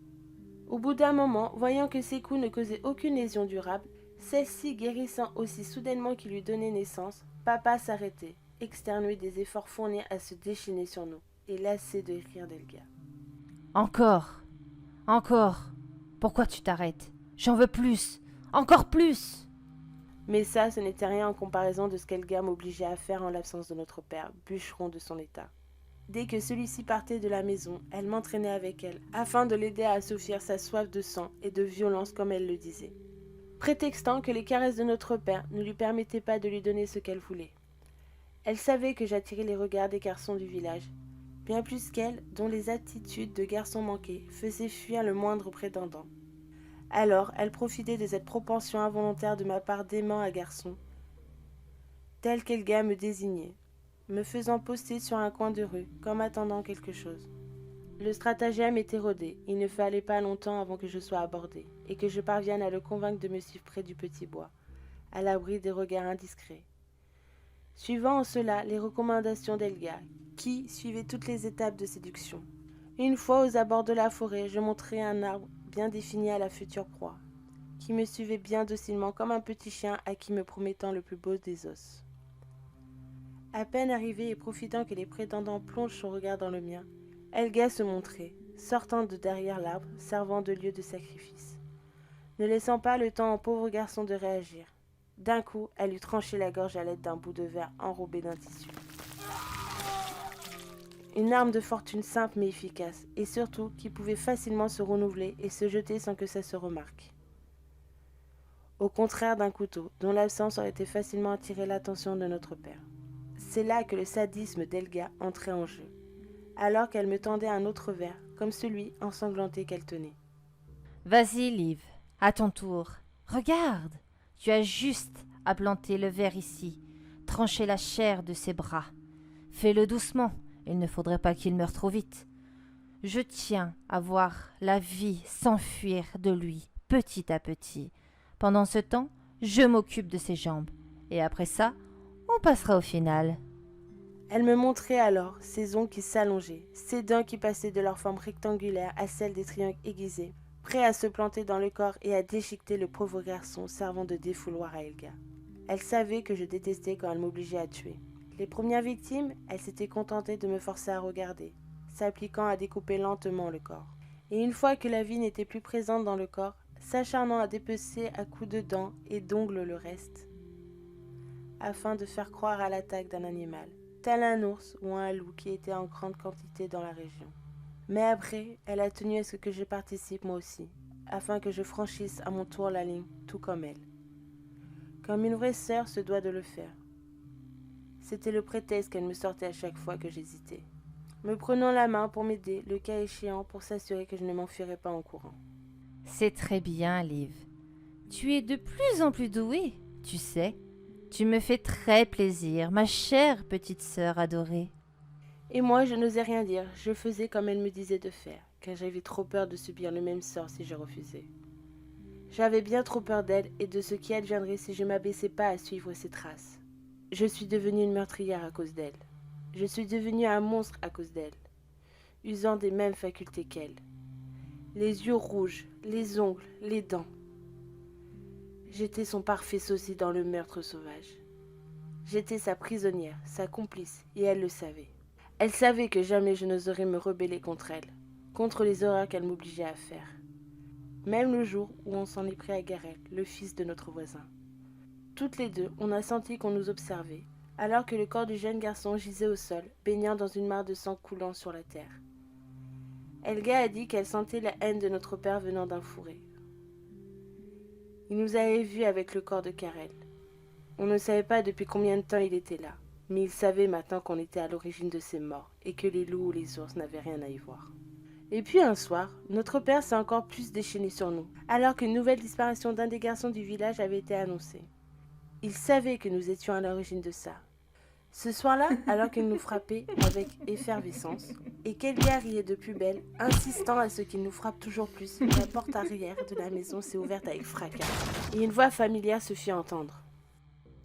Au bout d'un moment, voyant que ses coups ne causaient aucune lésion durable, celle-ci guérissant aussi soudainement qu'il lui donnait naissance, papa s'arrêtait, externuait des efforts fournis à se déchaîner sur nous, et lassé de rire d'Elga. Encore. Pourquoi tu t'arrêtes? J'en veux plus. Encore plus. Mais ça, ce n'était rien en comparaison de ce qu'Elga m'obligeait à faire en l'absence de notre père, bûcheron de son état. Dès que celui-ci partait de la maison, elle m'entraînait avec elle, afin de l'aider à assouvir sa soif de sang et de violence comme elle le disait, prétextant que les caresses de notre père ne lui permettaient pas de lui donner ce qu'elle voulait. Elle savait que j'attirais les regards des garçons du village, bien plus qu'elle, dont les attitudes de garçon manqué faisaient fuir le moindre prétendant. Alors, elle profitait de cette propension involontaire de ma part d'aimant à garçon, tel qu'Elga me désignait, me faisant poster sur un coin de rue, comme attendant quelque chose. Le stratagème était rodé, il ne fallait pas longtemps avant que je sois abordée, et que je parvienne à le convaincre de me suivre près du petit bois, à l'abri des regards indiscrets. Suivant en cela les recommandations d'Elga, qui suivait toutes les étapes de séduction. Une fois aux abords de la forêt, je montrai un arbre bien défini à la future proie, qui me suivait bien docilement comme un petit chien à qui me promettant le plus beau des os. À peine arrivé et profitant que les prétendants plongent son regard dans le mien, Elga se montrait, sortant de derrière l'arbre, servant de lieu de sacrifice, ne laissant pas le temps au pauvre garçon de réagir. D'un coup, elle lui tranchait la gorge à l'aide d'un bout de verre enrobé d'un tissu. Une arme de fortune simple mais efficace, et surtout qui pouvait facilement se renouveler et se jeter sans que ça se remarque. Au contraire d'un couteau, dont l'absence aurait été facilement attiré l'attention de notre père. C'est là que le sadisme d'Elga entrait en jeu, alors qu'elle me tendait un autre verre, comme celui ensanglanté qu'elle tenait. Vas-y, Liv, à ton tour. Regarde, tu as juste à planter le verre ici, trancher la chair de ses bras. Fais-le doucement, il ne faudrait pas qu'il meure trop vite. Je tiens à voir la vie s'enfuir de lui, petit à petit. Pendant ce temps, je m'occupe de ses jambes, et après ça, on passera au final. Elle me montrait alors ses ongles qui s'allongeaient, ses dents qui passaient de leur forme rectangulaire à celle des triangles aiguisés, prêts à se planter dans le corps et à déchiqueter le pauvre garçon servant de défouloir à Elga. Elle savait que je détestais quand elle m'obligeait à tuer. Les premières victimes, elle s'était contentée de me forcer à regarder, s'appliquant à découper lentement le corps. Et une fois que la vie n'était plus présente dans le corps, s'acharnant à dépecer à coups de dents et d'ongles le reste, afin de faire croire à l'attaque d'un animal, tel un ours ou un loup qui était en grande quantité dans la région. Mais après, elle a tenu à ce que je participe moi aussi, afin que je franchisse à mon tour la ligne, tout comme elle. Comme une vraie sœur se doit de le faire. C'était le prétexte qu'elle me sortait à chaque fois que j'hésitais, me prenant la main pour m'aider, le cas échéant, pour s'assurer que je ne m'enfuirais pas en courant. C'est très bien, Liv. Tu es de plus en plus douée, tu sais. Tu me fais très plaisir, ma chère petite sœur adorée. Et moi, je n'osais rien dire, je faisais comme elle me disait de faire, car j'avais trop peur de subir le même sort si je refusais. J'avais bien trop peur d'elle et de ce qui adviendrait si je m'abaissais pas à suivre ses traces. Je suis devenue une meurtrière à cause d'elle. Je suis devenue un monstre à cause d'elle, usant des mêmes facultés qu'elle. Les yeux rouges, les ongles, les dents. J'étais son parfait sosie dans le meurtre sauvage. J'étais sa prisonnière, sa complice, et elle le savait. Elle savait que jamais je n'oserais me rebeller contre elle, contre les horreurs qu'elle m'obligeait à faire. Même le jour où on s'en est pris à Garel, le fils de notre voisin. Toutes les deux, on a senti qu'on nous observait, alors que le corps du jeune garçon gisait au sol, baignant dans une mare de sang coulant sur la terre. Elga a dit qu'elle sentait la haine de notre père venant d'un fourré. Il nous avait vus avec le corps de Karel. On ne savait pas depuis combien de temps il était là, mais il savait maintenant qu'on était à l'origine de ses morts et que les loups ou les ours n'avaient rien à y voir. Et puis un soir, notre père s'est encore plus déchaîné sur nous, alors qu'une nouvelle disparition d'un des garçons du village avait été annoncée. Il savait que nous étions à l'origine de ça. Ce soir-là, alors qu'il nous frappait avec effervescence, et qu'Elga riait de plus belle, insistant à ce qu'il nous frappe toujours plus, la porte arrière de la maison s'est ouverte avec fracas, et une voix familière se fit entendre.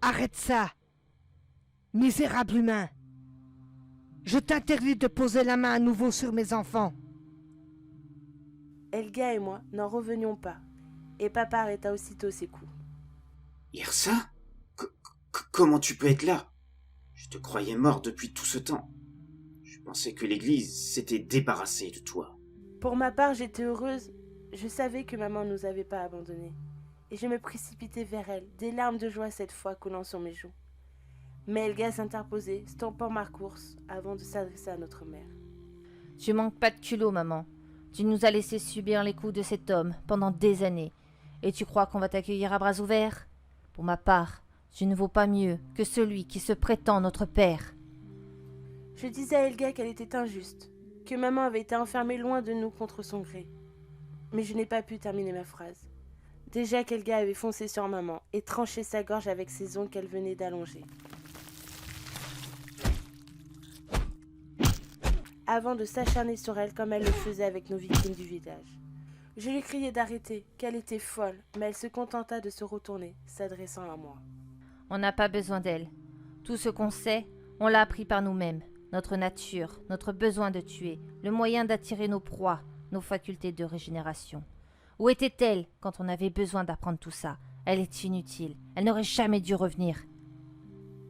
Arrête ça! Misérable humain, je t'interdis de poser la main à nouveau sur mes enfants. Elga et moi n'en revenions pas, et papa arrêta aussitôt ses coups. Yrsa? Comment tu peux être là? Je te croyais mort depuis tout ce temps. Je pensais que l'Église s'était débarrassée de toi. Pour ma part, j'étais heureuse. Je savais que maman ne nous avait pas abandonnés. Et je me précipitai vers elle, des larmes de joie cette fois coulant sur mes joues. Mais Elga s'interposait, stoppant ma course, avant de s'adresser à notre mère. Tu manques pas de culot, maman. Tu nous as laissé subir les coups de cet homme pendant des années. Et tu crois qu'on va t'accueillir à bras ouverts? Pour ma part, tu ne vaux pas mieux que celui qui se prétend notre père. Je disais à Elga qu'elle était injuste, que maman avait été enfermée loin de nous contre son gré. Mais je n'ai pas pu terminer ma phrase. Déjà qu'Elga avait foncé sur maman et tranché sa gorge avec ses ongles qu'elle venait d'allonger. Avant de s'acharner sur elle comme elle le faisait avec nos victimes du village. Je lui criai d'arrêter, qu'elle était folle, mais elle se contenta de se retourner, s'adressant à moi. On n'a pas besoin d'elle. Tout ce qu'on sait, on l'a appris par nous-mêmes. Notre nature, notre besoin de tuer, le moyen d'attirer nos proies, nos facultés de régénération. Où était-elle quand on avait besoin d'apprendre tout ça? Elle est inutile. Elle n'aurait jamais dû revenir.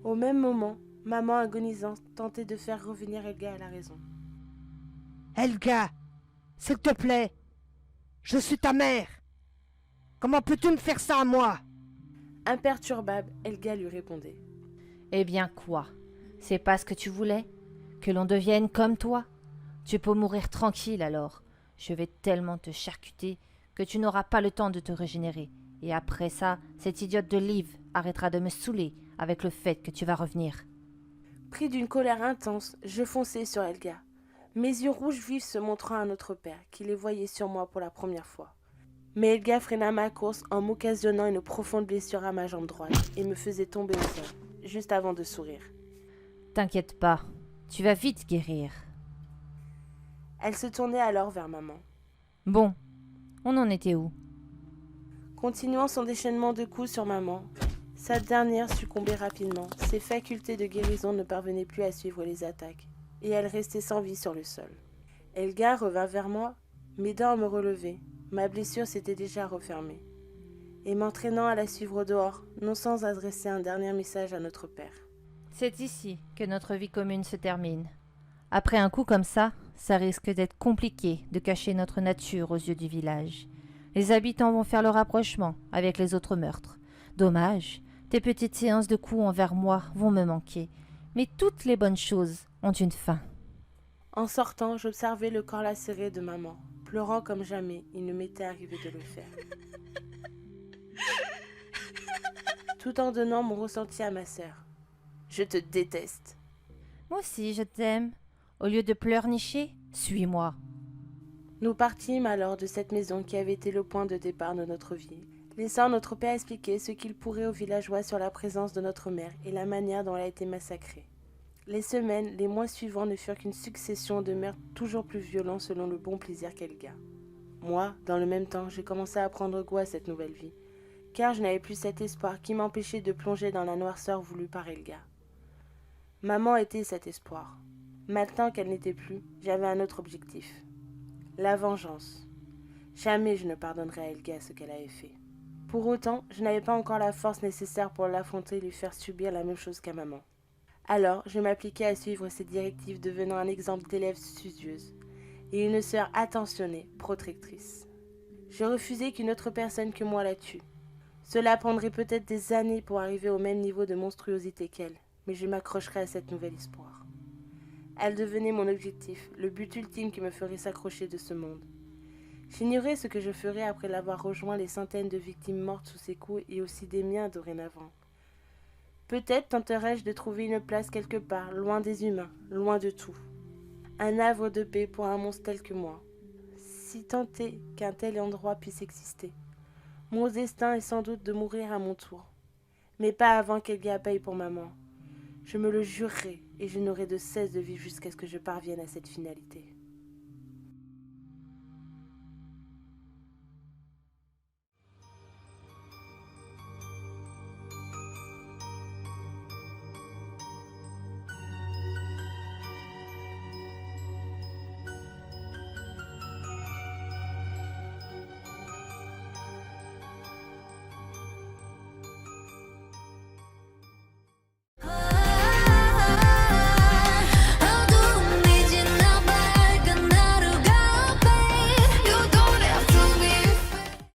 Au même moment, maman agonisante tentait de faire revenir Elga à la raison. Elga, s'il te plaît, je suis ta mère. Comment peux-tu me faire ça à moi? Imperturbable, Elga lui répondait. Eh bien quoi? C'est pas ce que tu voulais? Que l'on devienne comme toi? Tu peux mourir tranquille alors. Je vais tellement te charcuter que tu n'auras pas le temps de te régénérer. Et après ça, cette idiote de Liv arrêtera de me saouler avec le fait que tu vas revenir. Pris d'une colère intense, je fonçai sur Elga. Mes yeux rouges vifs se montrant à notre père, qui les voyait sur moi pour la première fois. Mais Elga freina ma course en m'occasionnant une profonde blessure à ma jambe droite et me faisait tomber au sol, juste avant de sourire. T'inquiète pas, tu vas vite guérir. Elle se tournait alors vers maman. Bon, on en était où? Continuant son déchaînement de coups sur maman, sa dernière succombait rapidement, ses facultés de guérison ne parvenaient plus à suivre les attaques, et elle restait sans vie sur le sol. Elga revint vers moi, m'aidant à me relever. Ma blessure s'était déjà refermée. Et m'entraînant à la suivre au dehors, non sans adresser un dernier message à notre père. C'est ici que notre vie commune se termine. Après un coup comme ça risque d'être compliqué de cacher notre nature aux yeux du village. Les habitants vont faire le rapprochement avec les autres meurtres. Dommage, tes petites séances de coups envers moi vont me manquer. Mais toutes les bonnes choses ont une fin. En sortant, j'observais le corps lacéré de maman. Pleurant comme jamais, il ne m'était arrivé de le faire. Tout en donnant mon ressenti à ma sœur. Je te déteste. Moi aussi, je t'aime. Au lieu de pleurnicher, suis-moi. Nous partîmes alors de cette maison qui avait été le point de départ de notre vie, laissant notre père expliquer ce qu'il pourrait aux villageois sur la présence de notre mère et la manière dont elle a été massacrée. Les semaines, les mois suivants ne furent qu'une succession de meurtres toujours plus violents selon le bon plaisir qu'Elga. Moi, dans le même temps, j'ai commencé à prendre goût à cette nouvelle vie, car je n'avais plus cet espoir qui m'empêchait de plonger dans la noirceur voulue par Elga. Maman était cet espoir. Maintenant qu'elle n'était plus, j'avais un autre objectif. La vengeance. Jamais je ne pardonnerai à Elga ce qu'elle avait fait. Pour autant, je n'avais pas encore la force nécessaire pour l'affronter et lui faire subir la même chose qu'à maman. Alors, je m'appliquai à suivre ses directives, devenant un exemple d'élève studieuse et une sœur attentionnée, protectrice. Je refusais qu'une autre personne que moi la tue. Cela prendrait peut-être des années pour arriver au même niveau de monstruosité qu'elle, mais je m'accrocherai à cette nouvelle espoir. Elle devenait mon objectif, le but ultime qui me ferait s'accrocher de ce monde. J'ignorais ce que je ferais après l'avoir rejoint les centaines de victimes mortes sous ses coups et aussi des miens dorénavant. Peut-être tenterais-je de trouver une place quelque part, loin des humains, loin de tout. Un havre de paix pour un monstre tel que moi. Si tant est qu'un tel endroit puisse exister. Mon destin est sans doute de mourir à mon tour. Mais pas avant qu'Elga paye pour maman. Je me le jurerai et je n'aurai de cesse de vivre jusqu'à ce que je parvienne à cette finalité.